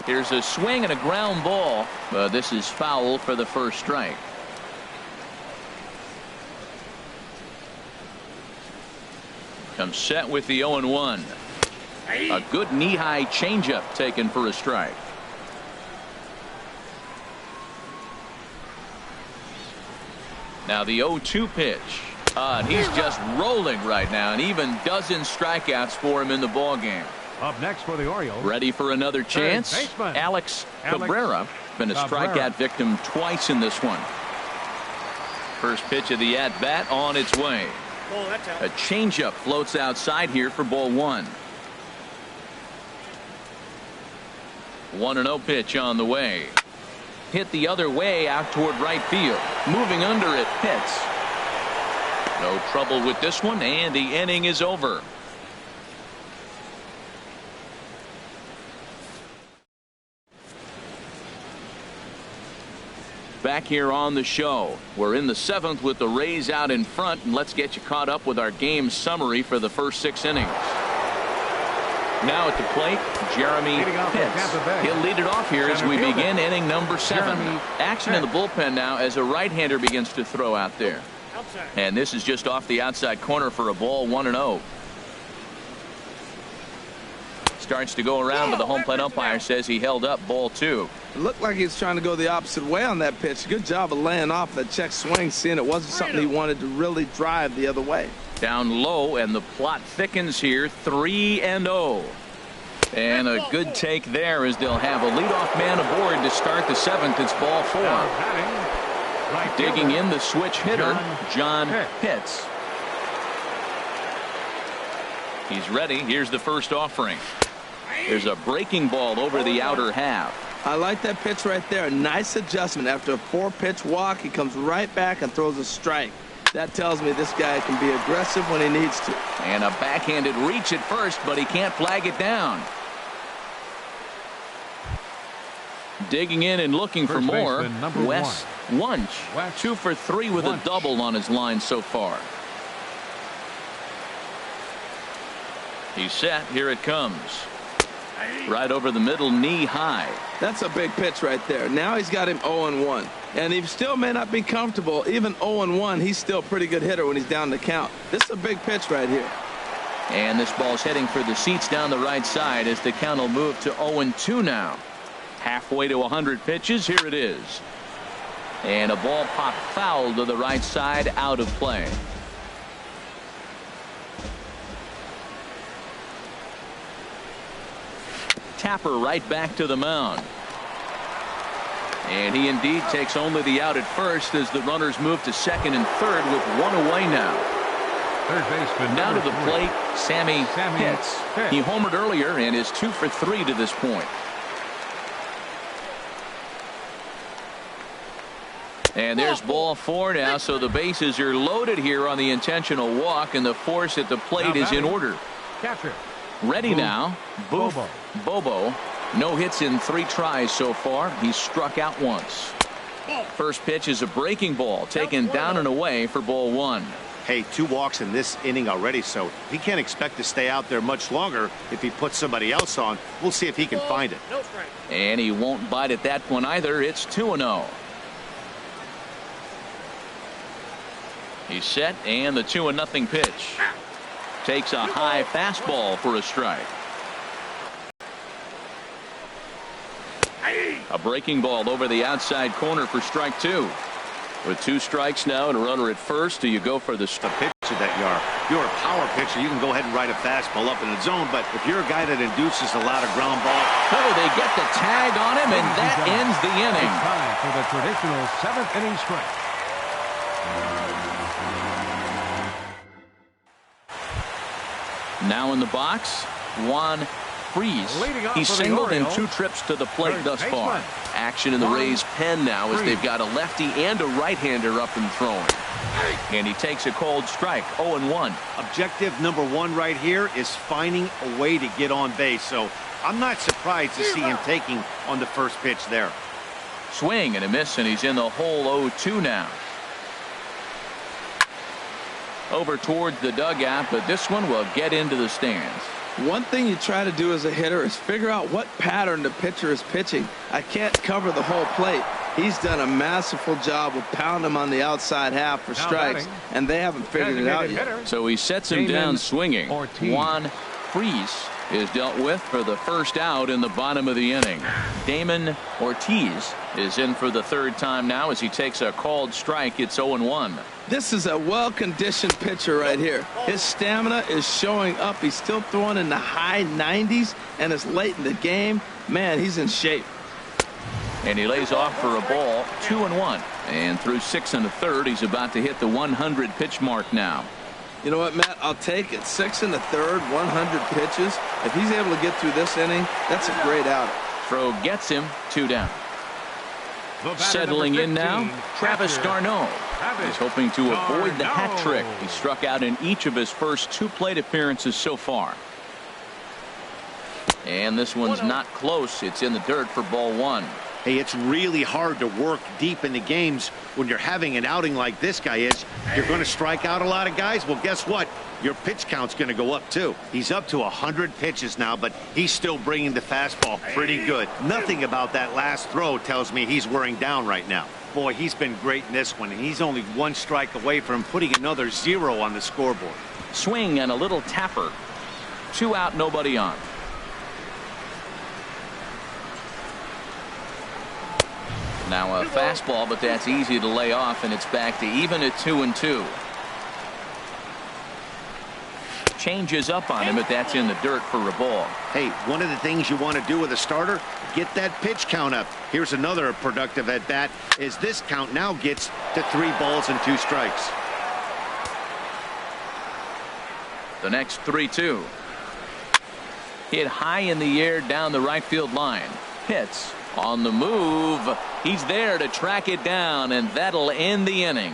Here's a swing and a ground ball, but this is foul for the first strike. Comes set with the 0-1. A good knee-high changeup taken for a strike. Now the 0-2 pitch. He's just rolling right now, and even dozen strikeouts for him in the ball game. Up next for the Orioles. Ready for another chance? Alex Cabrera. Been a strikeout victim twice in this one. First pitch of the at-bat on its way. A changeup floats outside here for ball one. 1-0 pitch on the way. Hit the other way out toward right field. Moving under it, hits. No trouble with this one, and the inning is over. Back here on the show. We're in the 7th with the Rays out in front, and let's get you caught up with our game summary for the first 6 innings. Now at the plate, Jeremy Pitts. He'll lead it off here as we begin inning number 7. Action in the bullpen now as a right-hander begins to throw out there. And this is just off the outside corner for a ball, 1-0. Starts to go around, but the home plate umpire says he held up, ball 2. It looked like he was trying to go the opposite way on that pitch. Good job of laying off that check swing, seeing it wasn't something he wanted to really drive the other way. Down low, and the plot thickens here, 3-0. And a good take there as they'll have a leadoff man aboard to start the 7th. It's ball 4. Digging in the switch hitter, John Pitts. He's ready. Here's the first offering. There's a breaking ball over the outer half. I like that pitch right there. Nice adjustment. After a 4-pitch walk, he comes right back and throws a strike. That tells me this guy can be aggressive when he needs to. And a backhanded reach at first, but he can't flag it down. Digging in and looking for more, Wes Wunsch. 2 for 3 with a double on his line so far. He's set. Here it comes. Right over the middle, knee high. That's a big pitch right there. Now he's got him 0-1. And he still may not be comfortable. Even 0-1, he's still a pretty good hitter when he's down the count. This is a big pitch right here. And this ball's heading for the seats down the right side as the count will move to 0-2 now. Halfway to 100 pitches. Here it is. And a ball popped foul to the right side, out of play. Tapper right back to the mound. And he indeed takes only the out at first as the runners move to second and third with 1 away now. Third baseman now to the plate, Sammy Pitts. He homered earlier and is 2 for 3 to this point. And there's ball 4 now, so the bases are loaded here on the intentional walk, and the force at the plate is in order. Catcher. Ready now, Bobo. No hits in 3 tries so far. He's struck out once. First pitch is a breaking ball, taken down and away for ball 1. Hey, 2 walks in this inning already, so he can't expect to stay out there much longer if he puts somebody else on. We'll see if he can find it. And he won't bite at that one either. It's 2-0. He's set, and the 2-0 pitch. Takes a high fastball for a strike. A breaking ball over the outside corner for strike 2. With 2 strikes now and a runner at first, do you go for the pitch that you're a power pitcher? You can go ahead and ride a fastball up in the zone, but if you're a guy that induces a lot of ground ball. Oh, they get the tag on him, and that ends the inning. It's time for the traditional 7th inning stretch. Now in the box, Juan Freeze. He's singled in 2 trips to the plate thus far. Action in the Rays' pen now as they've got a lefty and a right-hander up and throwing. And he takes a cold strike, 0-1. Objective number 1 right here is finding a way to get on base. So I'm not surprised to see him taking on the first pitch there. Swing and a miss, and he's in the hole, 0-2 now. Over towards the dugout, but this one will get into the stands. One thing you try to do as a hitter is figure out what pattern the pitcher is pitching. I can't cover the whole plate. He's done a masterful job of pounding him on the outside half for strikes, and they haven't figured it out yet. So he sets him down swinging. Juan Freeze is dealt with for the first out in the bottom of the inning. Damon Ortiz is in for the third time now as he takes a called strike. It's 0-1. This is a well-conditioned pitcher right here. His stamina is showing up. He's still throwing in the high 90s, and it's late in the game. Man, he's in shape. And he lays off for a ball. 2-1. And through 6 1/3, he's about to hit the 100 pitch mark now. You know what, Matt? I'll take it. 6 1/3, 100 pitches. If he's able to get through this inning, that's a great outing. Throw gets him. 2 down. Settling in now, Travis d'Arnaud. He's hoping to avoid the hat trick. He struck out in each of his first 2 plate appearances so far. And this one's not close. It's in the dirt for ball 1. Hey, it's really hard to work deep in the games when you're having an outing like this guy is. You're going to strike out a lot of guys. Well, guess what? Your pitch count's going to go up, too. He's up to 100 pitches now, but he's still bringing the fastball pretty good. Nothing about that last throw tells me he's wearing down right now. Boy, he's been great in this one, and he's only 1 strike away from putting another 0 on the scoreboard. Swing and a little tapper. 2 out, nobody on. Now a fastball, but that's easy to lay off, and it's back to even at 2-2. Changes up on him, but that's in the dirt for a ball. Hey, one of the things you want to do with a starter, get that pitch count up. Here's another productive at bat as this count now gets to 3 balls and 2 strikes. The next 3-2. Hit high in the air down the right field line. Hits on the move. He's there to track it down, and that'll end the inning.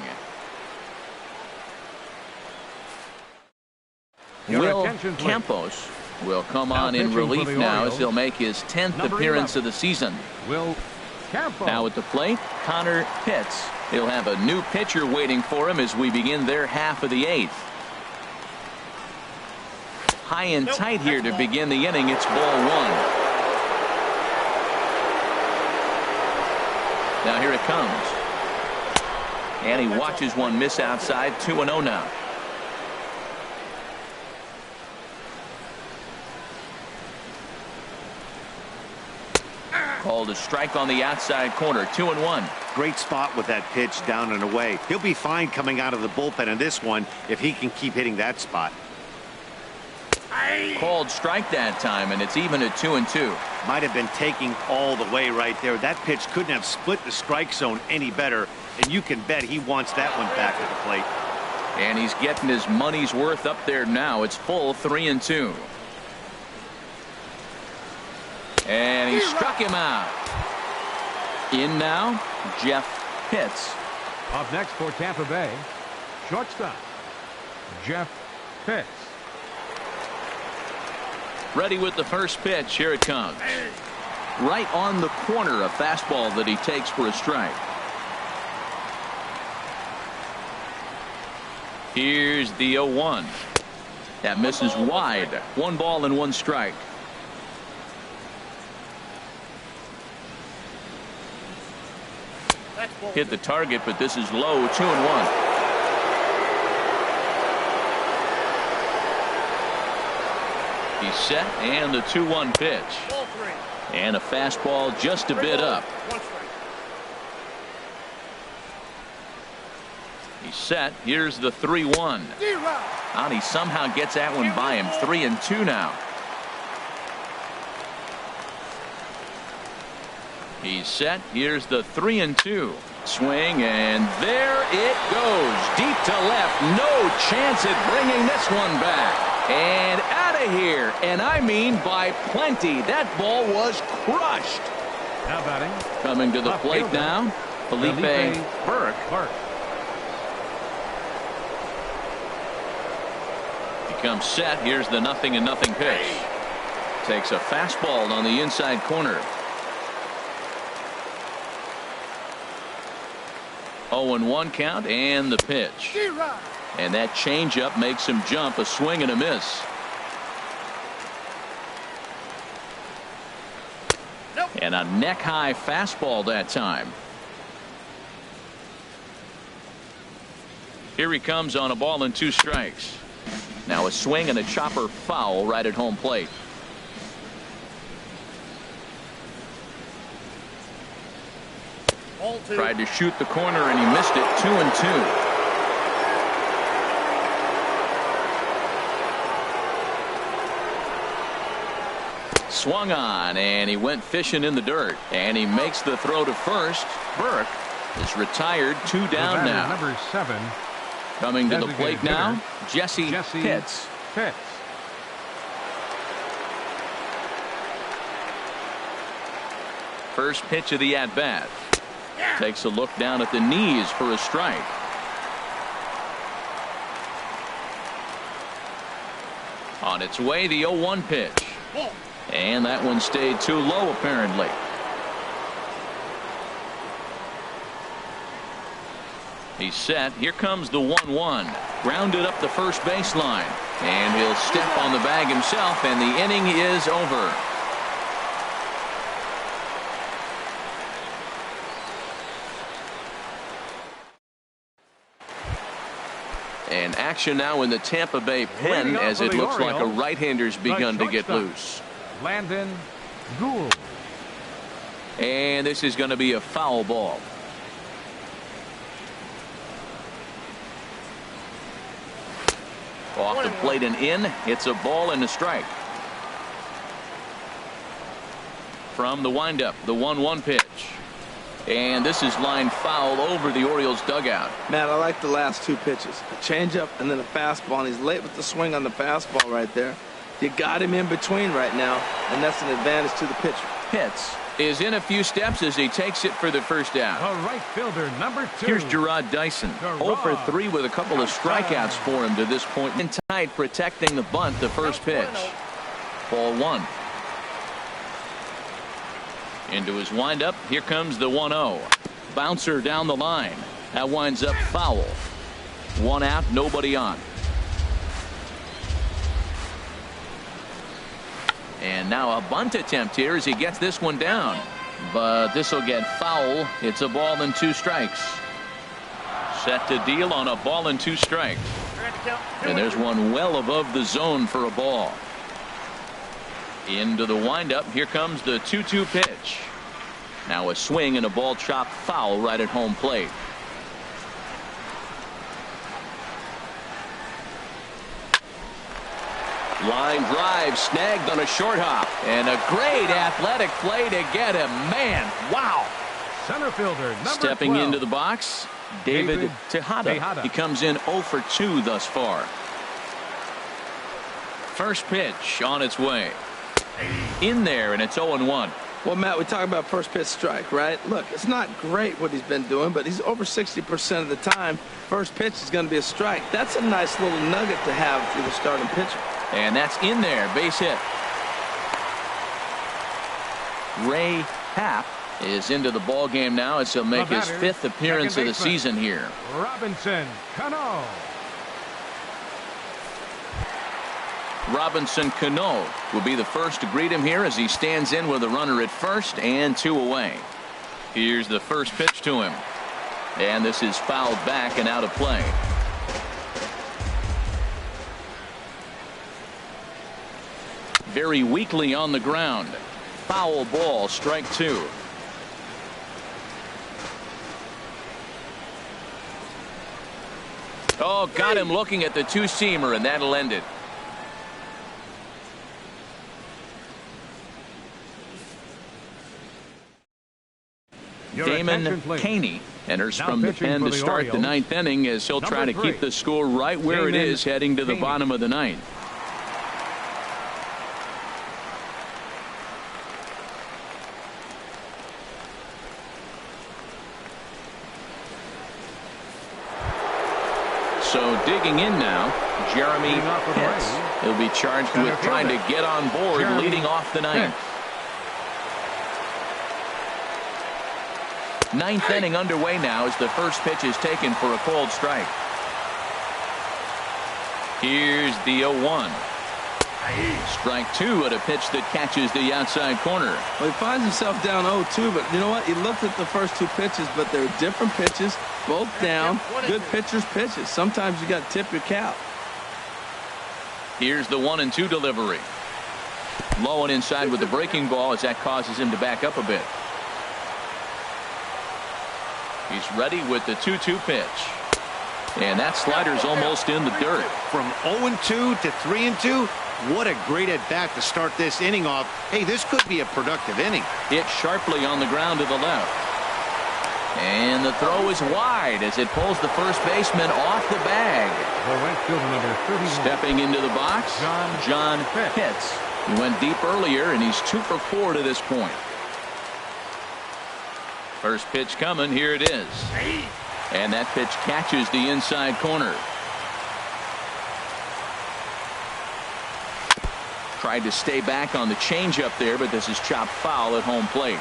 Will Campos will come on in relief now as he'll make his 10th appearance of the season. Will Campos. Now at the plate, Connor Pitts. He'll have a new pitcher waiting for him as we begin their half of the 8th. High and tight here to begin the inning. It's ball 1. Now here it comes. And he watches one miss outside. 2-0 now. Called a strike on the outside corner. 2-1. Great spot with that pitch down and away. He'll be fine coming out of the bullpen in this one if he can keep hitting that spot. Called strike that time, and it's even at 2-2. Might have been taking all the way right there. That pitch couldn't have split the strike zone any better, and you can bet he wants that one back at the plate. And he's getting his money's worth up there now. It's full 3-2. And he struck him out. In now, Jeff Pitts. Up next for Tampa Bay, shortstop Jeff Pitts. Ready with the first pitch. Here it comes. Right on the corner, a fastball that he takes for a strike. Here's the 0-1. That misses wide. 1 ball and 1 strike. Hit the target, but this is low. 2-1. He's set, and the 2-1 pitch. And a fastball just a bit up. He's set. Here's the 3-1. And he somehow gets that one by him. 3-2 now. He's set. Here's the 3-2. Swing, and there it goes. Deep to left. No chance at bringing this one back. And out of here. And I mean by plenty. That ball was crushed. Now batting. Coming to the plate now, Felipe Burke. He comes set. Here's the 0-0 pitch. Takes a fastball on the inside corner. 0-1 count, and the pitch. And that changeup makes him jump. A swing and a miss. And a neck-high fastball that time. Here he comes on a ball and 2 strikes. Now a swing and a chopper foul right at home plate. Tried to shoot the corner and he missed it. 2-2. Swung on and he went fishing in the dirt, and he makes the throw to first. Burke is retired. 2 down now. Number 7. Coming to the plate now, Jesse Pitts. First pitch of the at bat. Takes a look down at the knees for a strike. On its way, the 0-1 pitch. And that one stayed too low, apparently. He's set. Here comes the 1-1. Grounded up the first baseline. And he'll step on the bag himself, and the inning is over. And action now in the Tampa Bay pen, as it looks like a right-hander's begun to get loose. Landon Gould. And this is going to be a foul ball. Off the plate and in. It's a ball and a strike. From the windup, the 1-1 pitch. And this is lined foul over the Orioles dugout. Matt, I like the last 2 pitches. A changeup and then a fastball, and he's late with the swing on the fastball right there. You got him in between right now, and that's an advantage to the pitcher. Pitts is in a few steps as he takes it for the first out. The right fielder, number 2. Here's Gerard Dyson. 0 for 3 with a couple of strikeouts for him to this point. In tight, protecting the bunt, the first pitch. Ball 1. Into his windup. Here comes the 1-0. Bouncer down the line. That winds up foul. 1 out, nobody on. And now a bunt attempt here as he gets this one down. But this will get foul. It's a ball and 2 strikes. Set to deal on a ball and 2 strikes. And there's one well above the zone for a ball. Into the windup. Here comes the 2-2 pitch. Now a swing and a ball chopped foul right at home plate. Line drive snagged on a short hop, and a great athletic play to get him. Man, wow. Center fielder, number Stepping 12. into the box, David Tejada. He comes in 0 for 2 thus far. First pitch on its way. In there, and it's 0-1. Well, Matt, we talk about first pitch strike, right? Look, it's not great what he's been doing, but he's over 60% of the time. First pitch is going to be a strike. That's a nice little nugget to have for the starting pitcher. And that's in there, base hit. Ray Happ is into the ball game now as he'll make his 5th appearance of the season here. Robinson Cano. Robinson Cano will be the first to greet him here as he stands in with a runner at first and 2 away. Here's the first pitch to him. And this is fouled back and out of play. Very weakly on the ground. Foul ball, strike 2. Oh, got him looking at the 2-seamer, and that'll end it. Damon Caney enters from the pen to start the 9th inning as he'll try to keep the score right where it is heading to the bottom of the 9th. So digging in now, Jeremy Pitts. He'll be charged with trying to get on board leading off the 9th. 9th inning underway now as the first pitch is taken for a called strike. Here's the 0-1. Strike 2 at a pitch that catches the outside corner. Well, he finds himself down 0-2, but you know what? He looked at the first 2 pitches, but they're different pitches, both down. Good pitchers' pitches. Sometimes you got to tip your cap. Here's the 1-2 delivery. Low and inside with the breaking ball as that causes him to back up a bit. He's ready with the 2-2 pitch. And that slider's almost in the dirt. From 0-2 to 3-2. What a great at-bat to start this inning off. Hey, this could be a productive inning. Hit sharply on the ground to the left. And the throw is wide as it pulls the first baseman off the bag. The right fielder, number 31. Stepping into the box, John Pitts. He went deep earlier, and he's 2 for 4 to this point. First pitch coming. Here it is. And that pitch catches the inside corner. Tried to stay back on the changeup there, but this is chopped foul at home plate.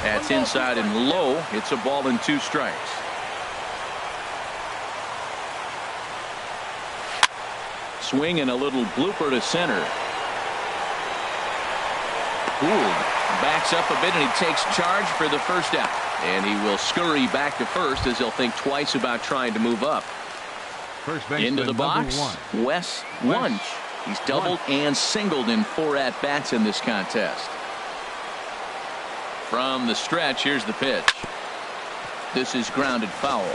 That's inside and low. It's a ball and 2 strikes. Swing and a little blooper to center. Gould backs up a bit and he takes charge for the first out. And he will scurry back to first as he'll think twice about trying to move up. First Into the box, Wes Wunsch. He's doubled and singled in 4 at-bats in this contest. From the stretch, here's the pitch. This is grounded foul.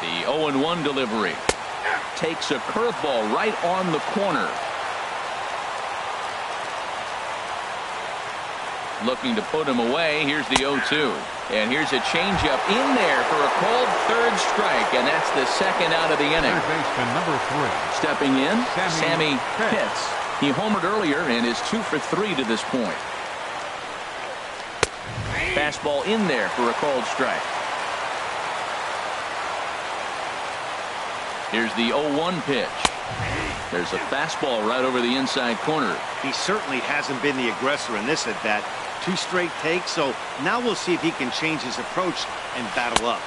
The 0-1 delivery. Takes a curveball right on the corner. Looking to put him away. Here's the 0-2. And here's a changeup in there for a called third strike. And that's the second out of the inning. Third baseman, number 3. Stepping in, Sammy Pitts. He homered earlier and is 2 for 3 to this point. Fastball in there for a called strike. Here's the 0-1 pitch. There's a fastball right over the inside corner. He certainly hasn't been the aggressor in this at bat. 2 straight takes, so now we'll see if he can change his approach and battle up.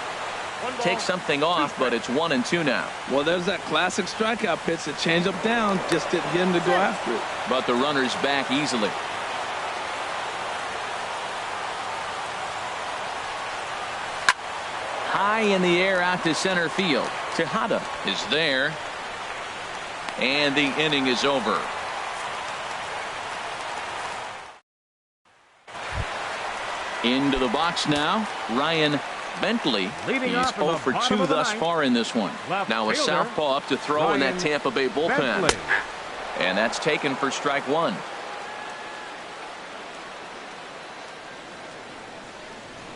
Take something off, but it's 1-2 now. Well, there's that classic strikeout pitch, that change up down, just didn't get him to go after it. But the runner's back easily. High in the air out to center field. Tejada is there. And the inning is over. Into the box now, Ryan Bentley. Leading He's off in 0 the for bottom 2 of the thus ninth. far in this one. Left Now a fielder, southpaw up to throw in that Ryan Tampa Bay bullpen. Bentley. And that's taken for strike 1.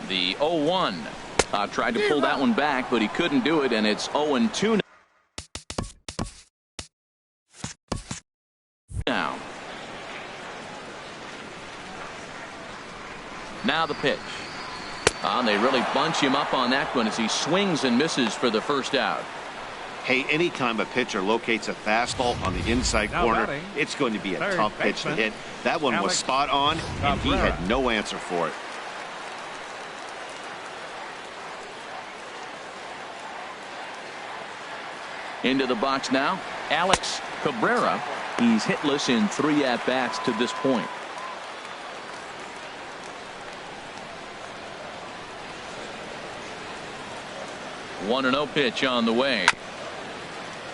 The 0-1. Tried to pull that one back, but he couldn't do it, and it's 0-2 now. Now the pitch. They really bunch him up on that one as he swings and misses for the first out. Hey, anytime a pitcher locates a fastball on the inside Now corner, batting, it's going to be a third tough pitch to baseman, hit. That one was Alex spot on, and he Cabrera. had no answer for it. Into the box now, Alex Cabrera. He's hitless in 3 at-bats to this point. One 1-0 pitch on the way.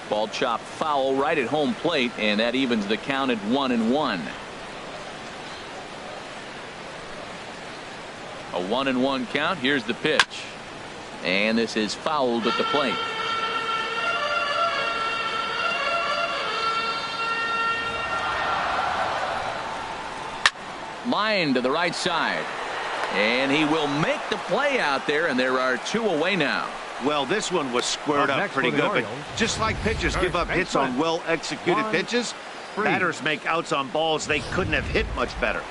Ball chopped foul right at home plate, and that evens the count at 1-1. A 1-1 count. Here's the pitch. And this is fouled at the plate. Line to the right side. And he will make the play out there, and there are 2 away now. Well, this one was squared Up up next pretty for the good, but Orioles, just like pitchers third give up hits on baseman, well-executed Juan pitches, Freese. batters make outs on balls they couldn't have hit much better.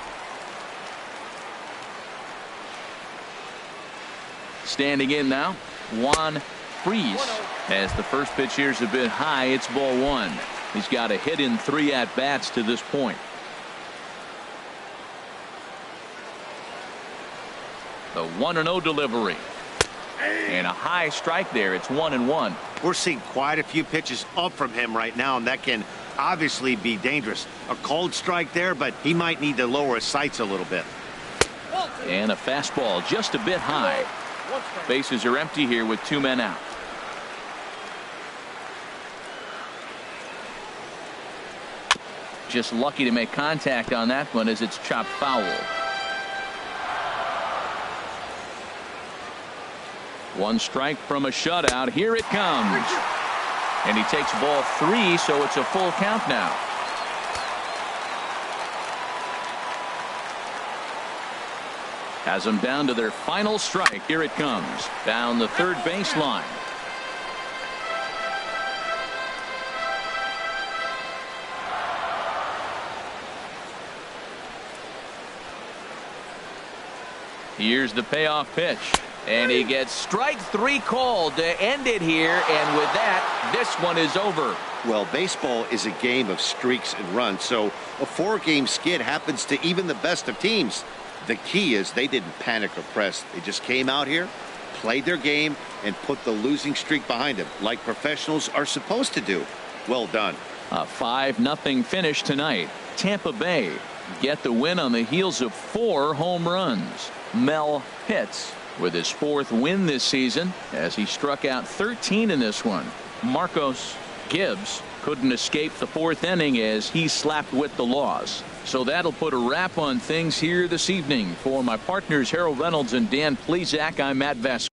Standing in now, Juan Freese. As the first pitch here's a bit high, it's ball 1. He's got a hit in 3 at-bats to this point. The 1-0 delivery. And a high strike there. It's 1-1. We're seeing quite a few pitches up from him right now, and that can obviously be dangerous. A cold strike there, but he might need to lower his sights a little bit. And a fastball just a bit high. One strike. Bases are empty here with 2 men out. Just lucky to make contact on that one as it's chopped foul. One strike from a shutout. Here it comes. And he takes ball 3, so it's a full count now. Has them down to their final strike. Here it comes. Down the third baseline. Here's the payoff pitch. And he gets strike 3 called to end it here. And with that, this one is over. Well, baseball is a game of streaks and runs, so a 4-game skid happens to even the best of teams. The key is they didn't panic or press. They just came out here, played their game, and put the losing streak behind them, like professionals are supposed to do. Well done. A 5-0 finish tonight. Tampa Bay get the win on the heels of 4 home runs. Mel Pitts with his 4th win this season as he struck out 13 in this one. Marcos Gibbs couldn't escape the 4th inning as he slapped with the loss. So that'll put a wrap on things here this evening. For my partners Harold Reynolds and Dan Plesac, I'm Matt Vest.